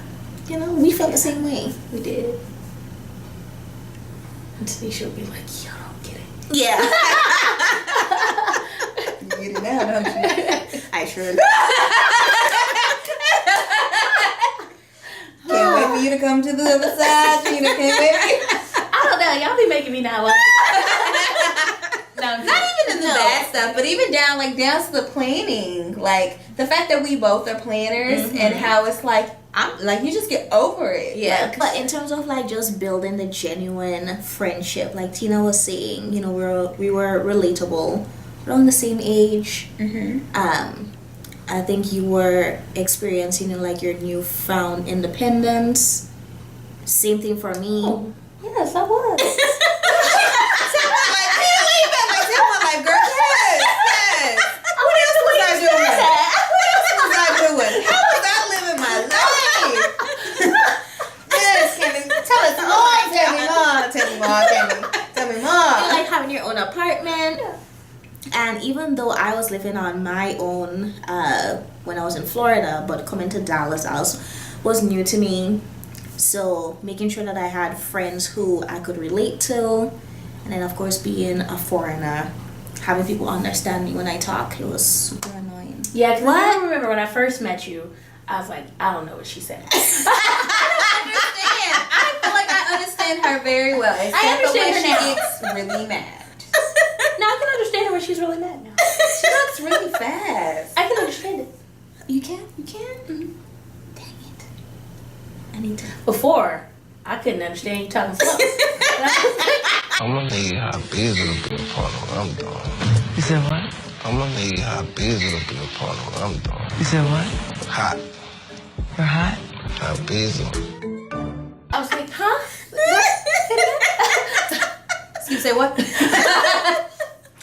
You know, we felt the same way. we did. And Tanisha would be like, you don't get it. Yeah. You get it now, don't you? I sure do. Can't wait for you to come to the other side, Gina. Can't wait. I don't know. Y'all be making me not watch it. No, I'm Not even in the bad stuff, but even down to the planning. Like the fact that we both are planners and how it's like I'm like you just get over it. Yeah, Like, but in terms of like just building the genuine friendship, like Tina was saying, you know, we were relatable, we're on the same age. I think you were experiencing like your newfound independence. Same thing for me. Oh, yes, I was. Like, girl, yes. What else was I doing? How was I living my life? Yes, Kimmy. Tell us more. Tell me more. You like having your own apartment. And even though I was living on my own when I was in Florida, but coming to Dallas was new to me. So making sure that I had friends who I could relate to, and then of course being a foreigner, having people understand me when I talk, it was super annoying. Yeah, because I remember when I first met you, I was like, I don't know what she said. I feel like I understand her very well. I understand her now. She gets really mad. Now I can understand her when she's really mad now. She looks really fast. I can understand it. You can? Mm-hmm. Dang it. I need to. Before, I couldn't understand you talking slow. I'm gonna need how busy to be a part of what I'm doing. You said what? I'm gonna need how busy to be a part of what I'm doing. You said what? Hot. You're hot? How busy. I was like, huh? You say what?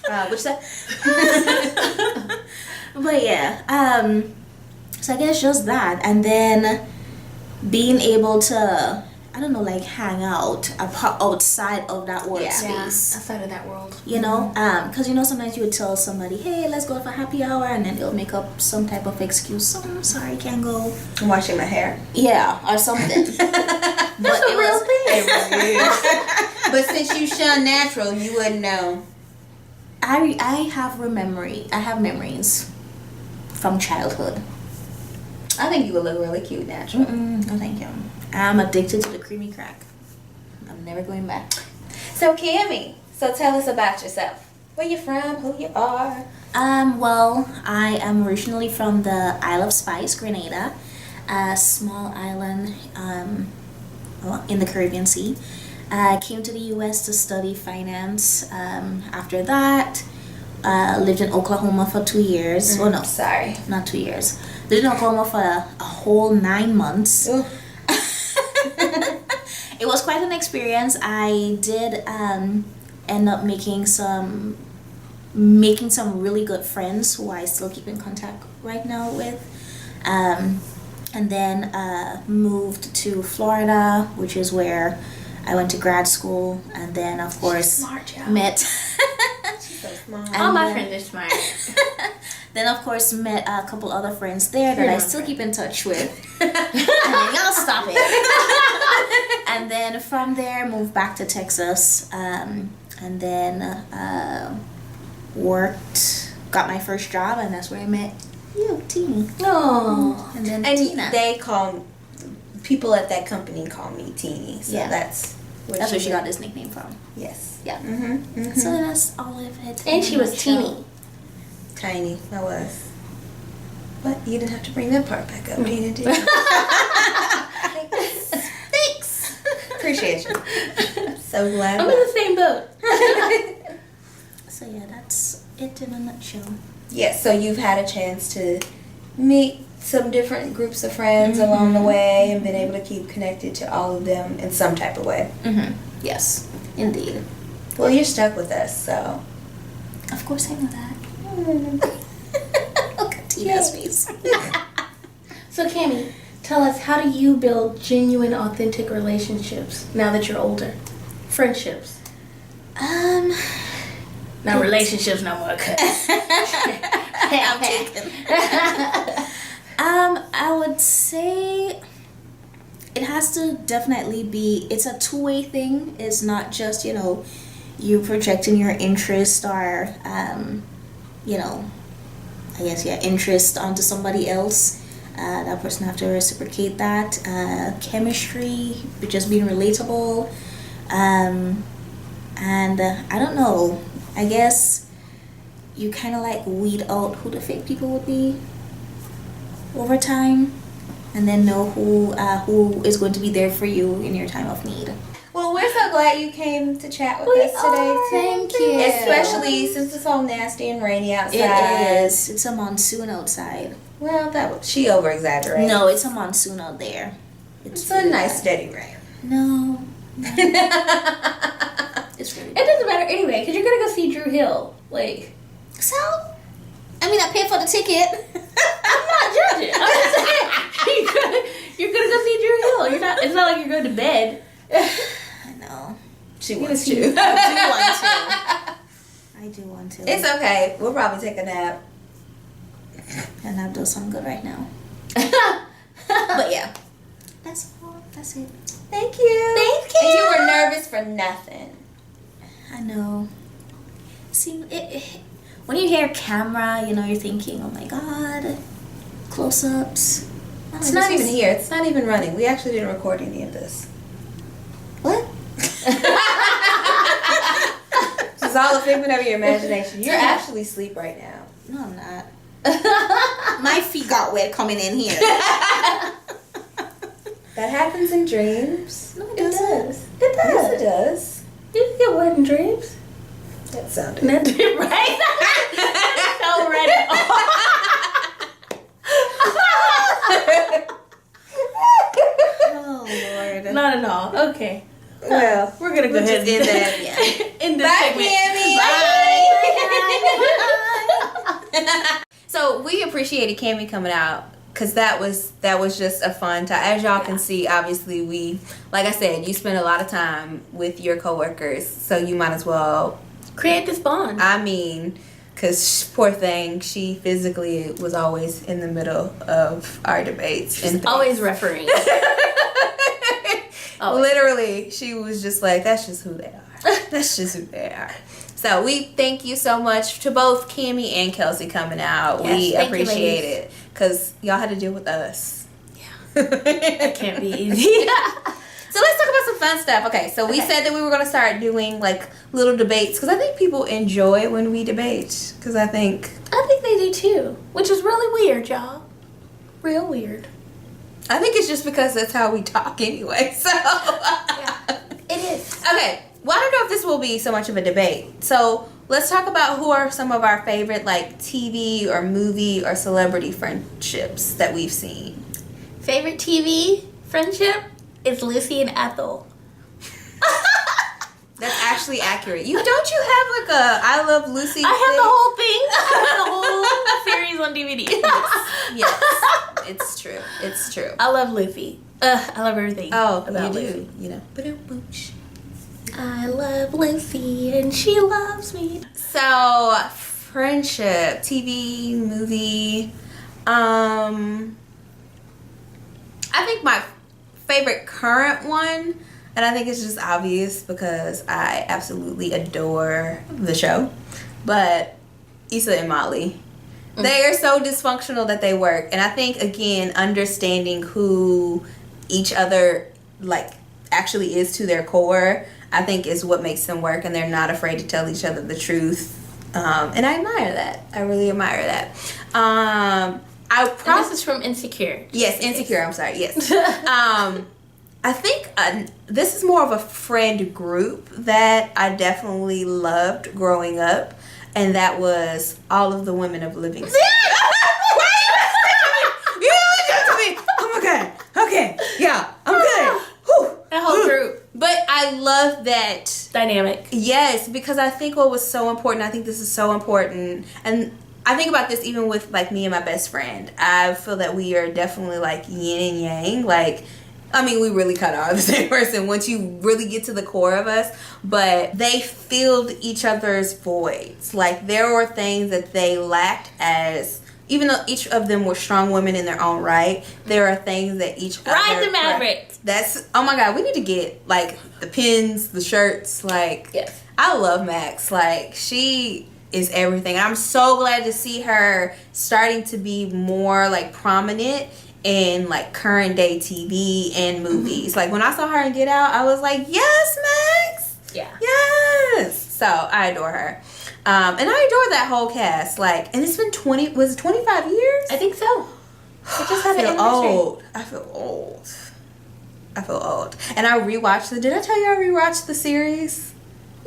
What you say? But yeah, so I guess just that, and then being able to, I don't know, like hang out outside of that workspace. Outside of that world. You know, because you know sometimes you would tell somebody, hey, let's go for happy hour, and then they'll make up some type of excuse. Oh, I'm sorry, can't go. I'm washing my hair. Yeah, or something. But a real thing. It really is. But since you shun natural, you wouldn't know. I have memories from childhood. I think you would look really cute natural. No, thank you. I'm addicted to the creamy crack. I'm never going back. So Cami, tell us about yourself. Where you from? Who you are? Well, I am originally from the Isle of Spice, Grenada, a small island in the Caribbean Sea. I came to the U.S. to study finance. After that, lived in Oklahoma for 2 years. Oh no, Sorry. not 2 years. Lived in Oklahoma for a whole 9 months. Ooh. It was quite an experience. I did end up making some really good friends who I still keep in contact right now with. And then moved to Florida, which is where I went to grad school, and then of course Smart, yeah. met. She's so smart. All my friends are smart. Then of course met a couple other friends there that I still keep in touch with. And then y'all stop it. And then from there moved back to Texas, and then got my first job, and that's where I met you, Teeny. Oh. And then And Tina. people at that company call me Teeny. So Yeah. that's That's where she got this nickname from. Yes. Yeah. Mm-hmm. So that's all of it. And she was teeny. Tiny. I was. But you didn't have to bring that part back up, Tina, did you? Thanks. Appreciate you. So glad. I'm in the same boat. So yeah, that's it in a nutshell. Yes, so you've had a chance to meet some different groups of friends along the way and been able to keep connected to all of them in some type of way. Yes, indeed. Well, you're stuck with us, so. Of course I know that. Look at Tina's face. So Cami, tell us, how do you build genuine, authentic relationships now that you're older? Friendships. Not relationships no more, cause I'm taken. I would say it has to definitely be, it's a two-way thing. It's not just, you projecting your interest or, interest onto somebody else. That person have to reciprocate that. Chemistry, just being relatable. And I don't know, I guess you kind of like weed out who the fake people would be over time, and then know who is going to be there for you in your time of need. Well, we're so glad you came to chat with us today. Thank you. Especially since it's all nasty and rainy outside. It is. It's a monsoon outside. Well, she over exaggerated. No, it's a monsoon out there. It's a nice steady rain. No. It's really. It doesn't matter anyway, because you're gonna go see Drew Hill. Like, So, I mean, I paid for the ticket. I'm not judging. I'm just saying you're gonna go see Drew Hill. You're not. It's not like you're going to bed. I know. She wants to. I do want to. It's okay. We'll probably take a nap. And I've done some good right now. But yeah. That's all. That's it. Thank you. Thank you. And you were nervous for nothing. I know. See, when you hear camera, you know, you're thinking, oh my god, close-ups. It's not even here. It's not even running. We actually didn't record any of this. What? It's all a figment of your imagination. You're actually asleep right now. No, I'm not. My feet got wet coming in here. That happens in dreams. No, It does. Yes, it does. You get wet in dreams. That sounded. That did right. So ready. Oh, Lord. Not at all. Okay. Well, We're gonna go ahead and end that. in this Bye, segment. Cammy. So we appreciated Cammy coming out because that was just a fun time. As y'all can see, obviously we, like I said, you spend a lot of time with your coworkers, so you might as well Create this bond. I mean, because poor thing, she physically was always in the middle of our debates. She's and always refereeing. Always. Literally, she was just like, that's just who they are. That's just who they are. So we thank you so much to both Cammy and Kelsey coming out. Yes, we thank you, appreciate ladies. it because y'all had to deal with us. It can't be easy. So let's talk about some fun stuff. Okay, so we said that we were going to start doing like little debates because I think people enjoy when we debate because I think they do too, which is really weird, y'all. Real weird. it's just because that's how we talk anyway. So It is. okay, well I don't know if this will be so much of a debate. So let's talk about who are some of our favorite like TV or movie or celebrity friendships that we've seen. Favorite TV friendship is Lucy and Ethel. That's actually accurate. Don't you have like a I Love Lucy? I have the whole thing. I have the whole series on DVD. Yes, it's true. It's true. I love Lucy. I love everything. Oh, about you Lucy. do. You know. I love Lucy and she loves me. So, friendship, TV, movie. I think my favorite current one, and I think it's just obvious because I absolutely adore the show, but Issa and Molly. They are so dysfunctional that they work. And I think, again, understanding who each other, like, actually is to their core, I think is what makes them work. And they're not afraid to tell each other the truth. And I admire that. I really admire that. And this is from Insecure. Yes, Insecure. I'm sorry. Yes. I think this is more of a friend group that I definitely loved growing up. And that was all of the women of Livingston. You listen to me. I'm okay. Okay. Yeah, I'm good. Whew. That whole group. But I love that Dynamic. Yes, because I think what was so important, I think this is so important, and I think about this even with like me and my best friend. I feel that we are definitely like yin and yang. Like, I mean, we really kind of are the same person once you really get to the core of us, but they filled each other's voids. Like, there were things that they lacked as, even though each of them were strong women in their own right, there are things that each Ride other... the Maverick. That's, oh my God, we need to get like the pins, the shirts, like... Yes. I love Max. Like, she is everything. I'm so glad to see her starting to be more like prominent in like current day TV and movies. Like when I saw her in Get Out, I was like, yes, Max. Yeah. Yes. So I adore her. And I adore that whole cast. Like, and it's been 25 years? I think so. It just had I an feel anniversary. old. I feel old. I feel old. And I rewatched did I tell you I rewatched the series?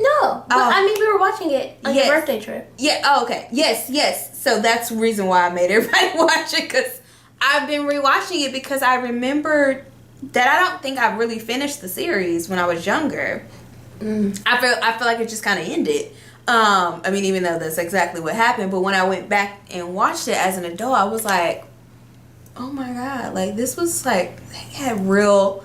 No. But, I mean, we were watching it on your birthday trip. Yeah. Oh, okay. Yes. So that's the reason why I made everybody watch it, because I've been rewatching it because I remembered that I don't think I really finished the series when I was younger. I feel like it just kind of ended. I mean, even though that's exactly what happened, but when I went back and watched it as an adult, I was like, oh my God, like this was like, they had real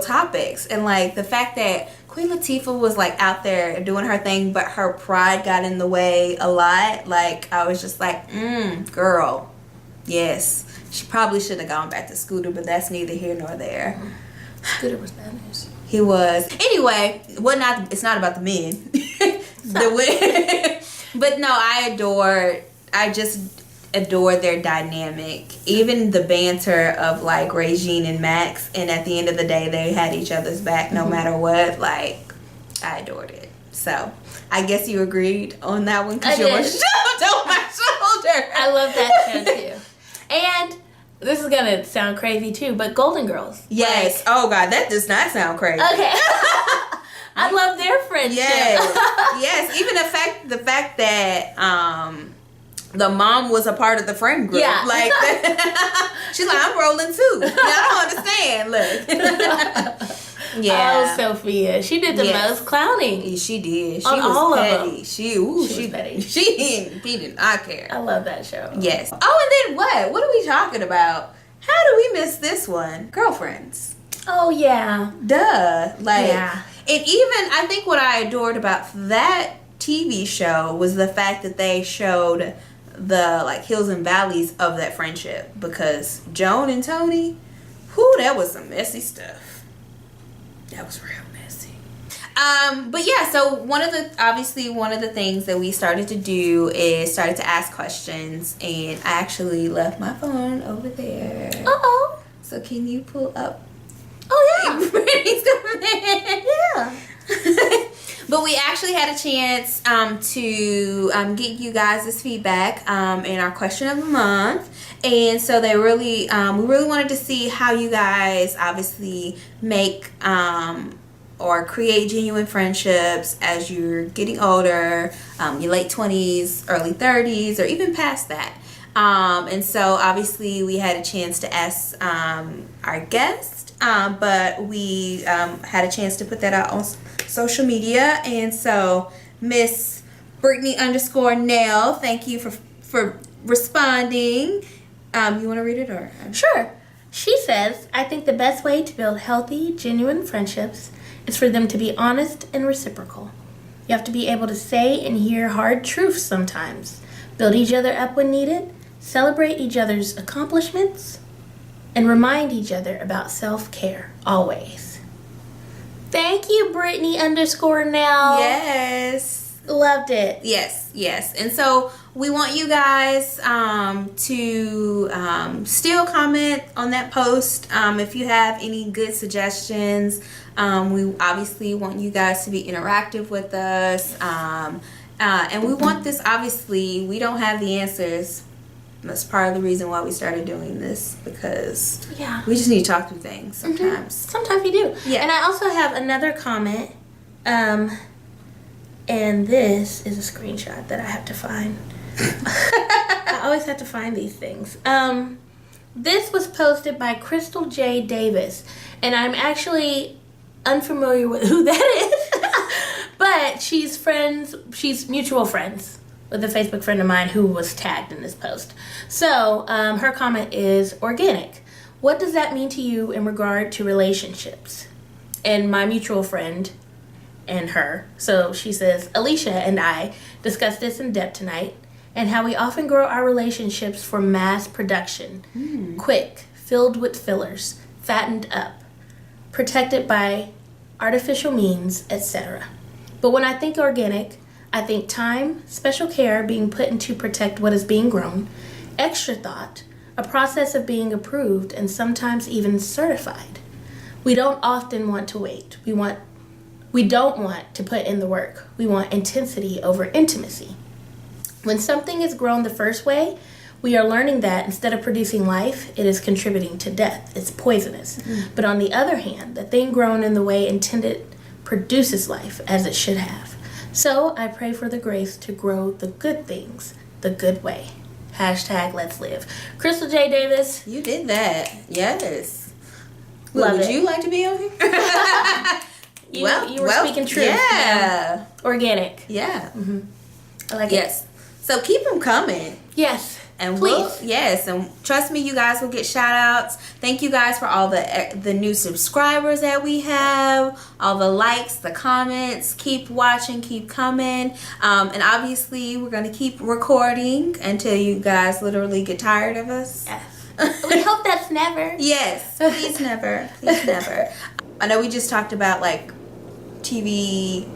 topics. And like the fact that Queen Latifah was like out there doing her thing, but her pride got in the way a lot. Like I was just like, girl, yes. She probably shouldn't have gone back to Scooter, but that's neither here nor there. Scooter was bad news. He was. Anyway, it's not about the men. But no, I just adored their dynamic. Even the banter of like Regine and Max, and at the end of the day, they had each other's back no matter what. Like, I adored it. So, I guess you agreed on that one because you were shoved on my shoulder. I love that show too. And this is gonna sound crazy too, but Golden Girls. Yes. Oh God, that does not sound crazy. Okay. I love their friendship. Yes. Even the fact that the mom was a part of the friend group. Yeah. Like she's like, I'm rolling too. I don't understand. Look. Oh, Sophia. She did the most clowning. She did. She on was all petty. of them. She was petty. She did not care. I love that show. Yes. Oh, and then what? What are we talking about? How do we miss this one? Girlfriends. Oh, yeah. Duh. Like, yeah. And even, I think what I adored about that TV show was the fact that they showed the, like, hills and valleys of that friendship. Because Joan and Tony, whew, that was some messy stuff. That was real messy. But yeah, so one of the things that we started to do is started to ask questions, and I actually left my phone over there. Uh-oh. So can you pull up? Oh, yeah. Brittany's coming in. Yeah. But we actually had a chance to get you guys' feedback in our question of the month. And so we really wanted to see how you guys obviously make or create genuine friendships as you're getting older, your late 20s, early 30s, or even past that. And so obviously we had a chance to ask our guest, but we had a chance to put that out on social media. And so Miss Brittany _Nell, thank you for responding. You want to read it or? Sure. She says, I think the best way to build healthy, genuine friendships is for them to be honest and reciprocal. You have to be able to say and hear hard truths sometimes, build each other up when needed, celebrate each other's accomplishments, and remind each other about self-care always. Thank you, Brittany _Nell. Yes. Loved it. Yes. And so we want you guys to still comment on that post if you have any good suggestions. We obviously want you guys to be interactive with us. And we want this, obviously, we don't have the answers. That's part of the reason why we started doing this, because we just need to talk through things sometimes. Sometimes we do. Yeah. And I also have another comment. And this is a screenshot that I have to find. I always have to find these things. This was posted by Crystal J. Davis. And I'm actually unfamiliar with who that is. But she's mutual friends with a Facebook friend of mine who was tagged in this post. So her comment is, organic. What does that mean to you in regard to relationships? And my mutual friend and her. So she says, Alicia and I discussed this in depth tonight, and how we often grow our relationships for mass production. Quick, filled with fillers, fattened up, protected by artificial means, etc. But when I think organic, I think time, special care being put into protect what is being grown, extra thought, a process of being approved and sometimes even certified. We don't often want to wait. We don't want to put in the work. We want intensity over intimacy. When something is grown the first way, we are learning that instead of producing life, it is contributing to death. It's poisonous. But on the other hand, the thing grown in the way intended produces life as it should have. So I pray for the grace to grow the good things the good way. Hashtag let's live. Crystal J. Davis. You did that. Yes. Love Would it. you like to be on here? You were speaking truth. Yeah. Organic. Yeah. I like Yes. So keep them coming. it. Yes. And Please. and trust me, you guys will get shout outs. Thank you guys for all the new subscribers that we have, all the likes, the comments. Keep watching, keep coming. And obviously, we're going to keep recording until you guys literally get tired of us. Yes. We hope that's never. Yes, please never. Please never. I know we just talked about like TV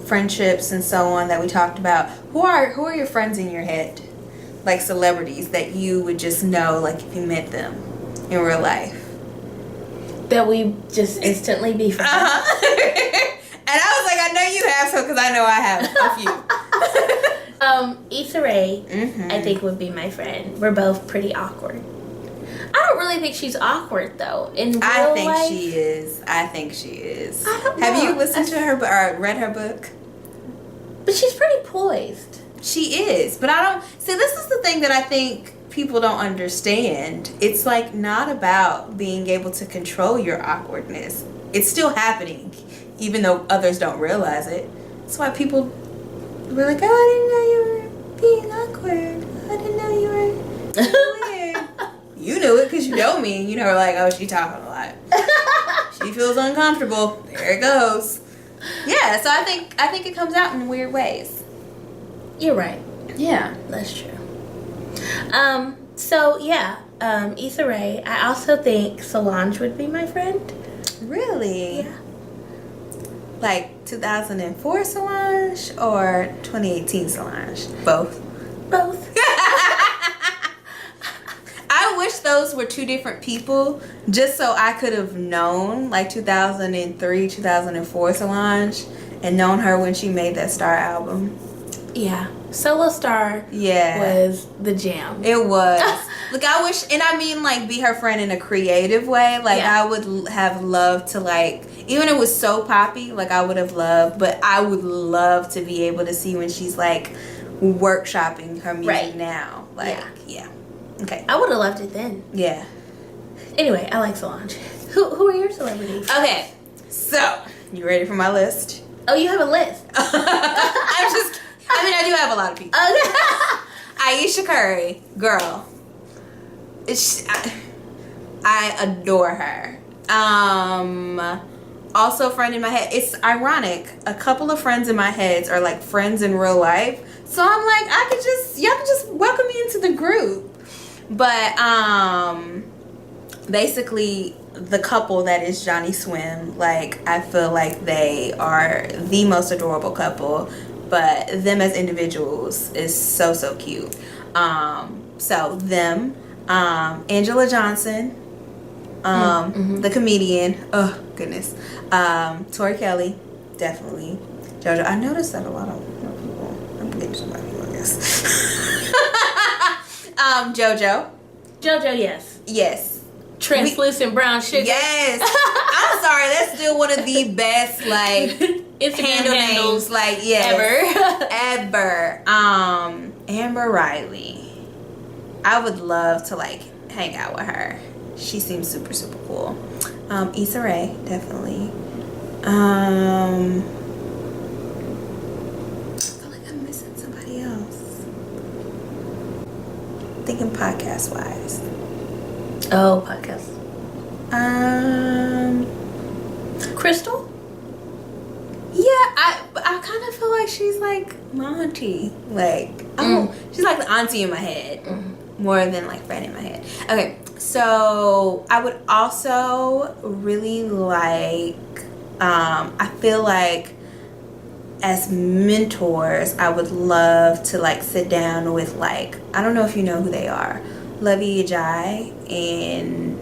friendships and so on that we talked about. Who are your friends in your head? Like celebrities that you would just know, like if you met them in real life. That we just instantly be friends. And I was like, I know you have some because I know I have a few. Issa Rae, I think would be my friend. We're both pretty awkward. I don't really think she's awkward though. In real I think life, she is. I think she is. I don't Have know. you listened to her or read her book? but she's pretty poised. She is, but I don't see. This is the thing that I think people don't understand. It's like not about being able to control your awkwardness. It's still happening, even though others don't realize it. That's why people were like, "Oh, I didn't know you were being awkward. I didn't know you were weird." You knew it because you know me. You know, like, oh, she talking a lot. She feels uncomfortable. There it goes. Yeah, so I think it comes out in weird ways. You're right. Yeah. That's true. So yeah, Issa Rae. I also think Solange would be my friend. Really? Yeah. Like 2004 Solange or 2018 Solange? Both. Both. I wish those were two different people just so I could have known like 2003, 2004 Solange and known her when she made that Star album. Yeah. Solo Star Yeah. was the jam. It was. Look, I wish, and I mean like be her friend in a creative way. Like Yeah. I would have loved to like, even if it was so poppy, like I would have loved, but I would love to be able to see when she's like workshopping her music Right. now. Like, yeah. Okay. I would have loved it then. Yeah. Anyway, I like Solange. Who are your celebrities? Okay. So, you ready for my list? Oh, you have a list. I do have a lot of people. Okay. Aisha Curry, girl. I adore her. Also a friend in my head. It's ironic. A couple of friends in my heads are like friends in real life. So I'm like, y'all can just welcome me into the group. But basically the couple that is Johnny Swim, like I feel like they are the most adorable couple. But them as individuals is so cute. So them, Angela Johnson, the comedian. Oh goodness, Tori Kelly, definitely. JoJo. I noticed that a lot of people. I'm getting somebody, I guess. JoJo. JoJo, yes. Yes. Translucent brown sugar. Yes. I'm sorry. That's still one of the best like Instagram handles. Like yes, ever. Amber Riley. I would love to like hang out with her. She seems super cool. Issa Rae, definitely. I feel like I'm missing somebody else. Thinking podcast wise. Oh, podcast. Crystal? Yeah, I kind of feel like she's like my auntie. Like, she's like the auntie in my head more than like friend in my head. Okay, so I would also really like, I feel like as mentors, I would love to like sit down with like, I don't know if you know who they are, Levy Ajay and,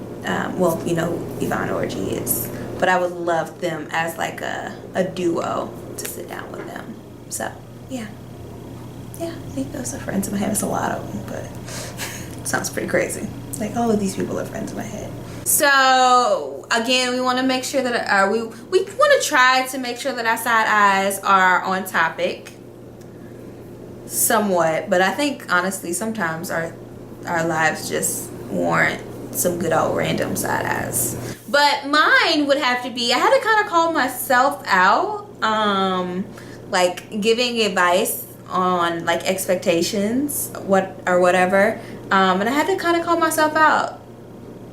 well, you know who Yvonne Orji is. But I would love them as like a duo to sit down with them. So, yeah. Yeah, I think those are friends in my head. It's a lot of them, but Sounds pretty crazy. Like all of these people are friends in my head. So again, we want to make sure that we want to try to make sure that our side eyes are on topic somewhat, but I think honestly sometimes our lives just warrant some good old random side eyes. But mine would have to be, I had to kind of call myself out, like giving advice on like expectations, whatever, and I had to kind of call myself out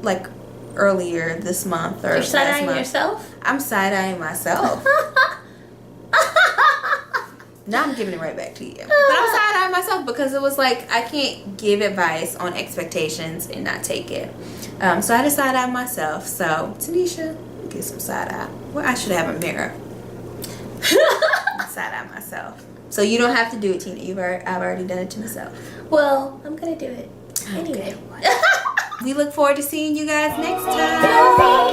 like earlier this month or You're last side-eyeing month. yourself? I'm side-eyeing myself. Now I'm giving it right back to you. But I'm side-eyeing myself because it was like I can't give advice on expectations and not take it. So I had to side-eye myself. So Tanisha, get some side-eye. Well, I should have a mirror. Side-eye myself. So you don't have to do it, Tina. I've already done it to myself. Well, I'm gonna do it anyway. We look forward to seeing you guys next time.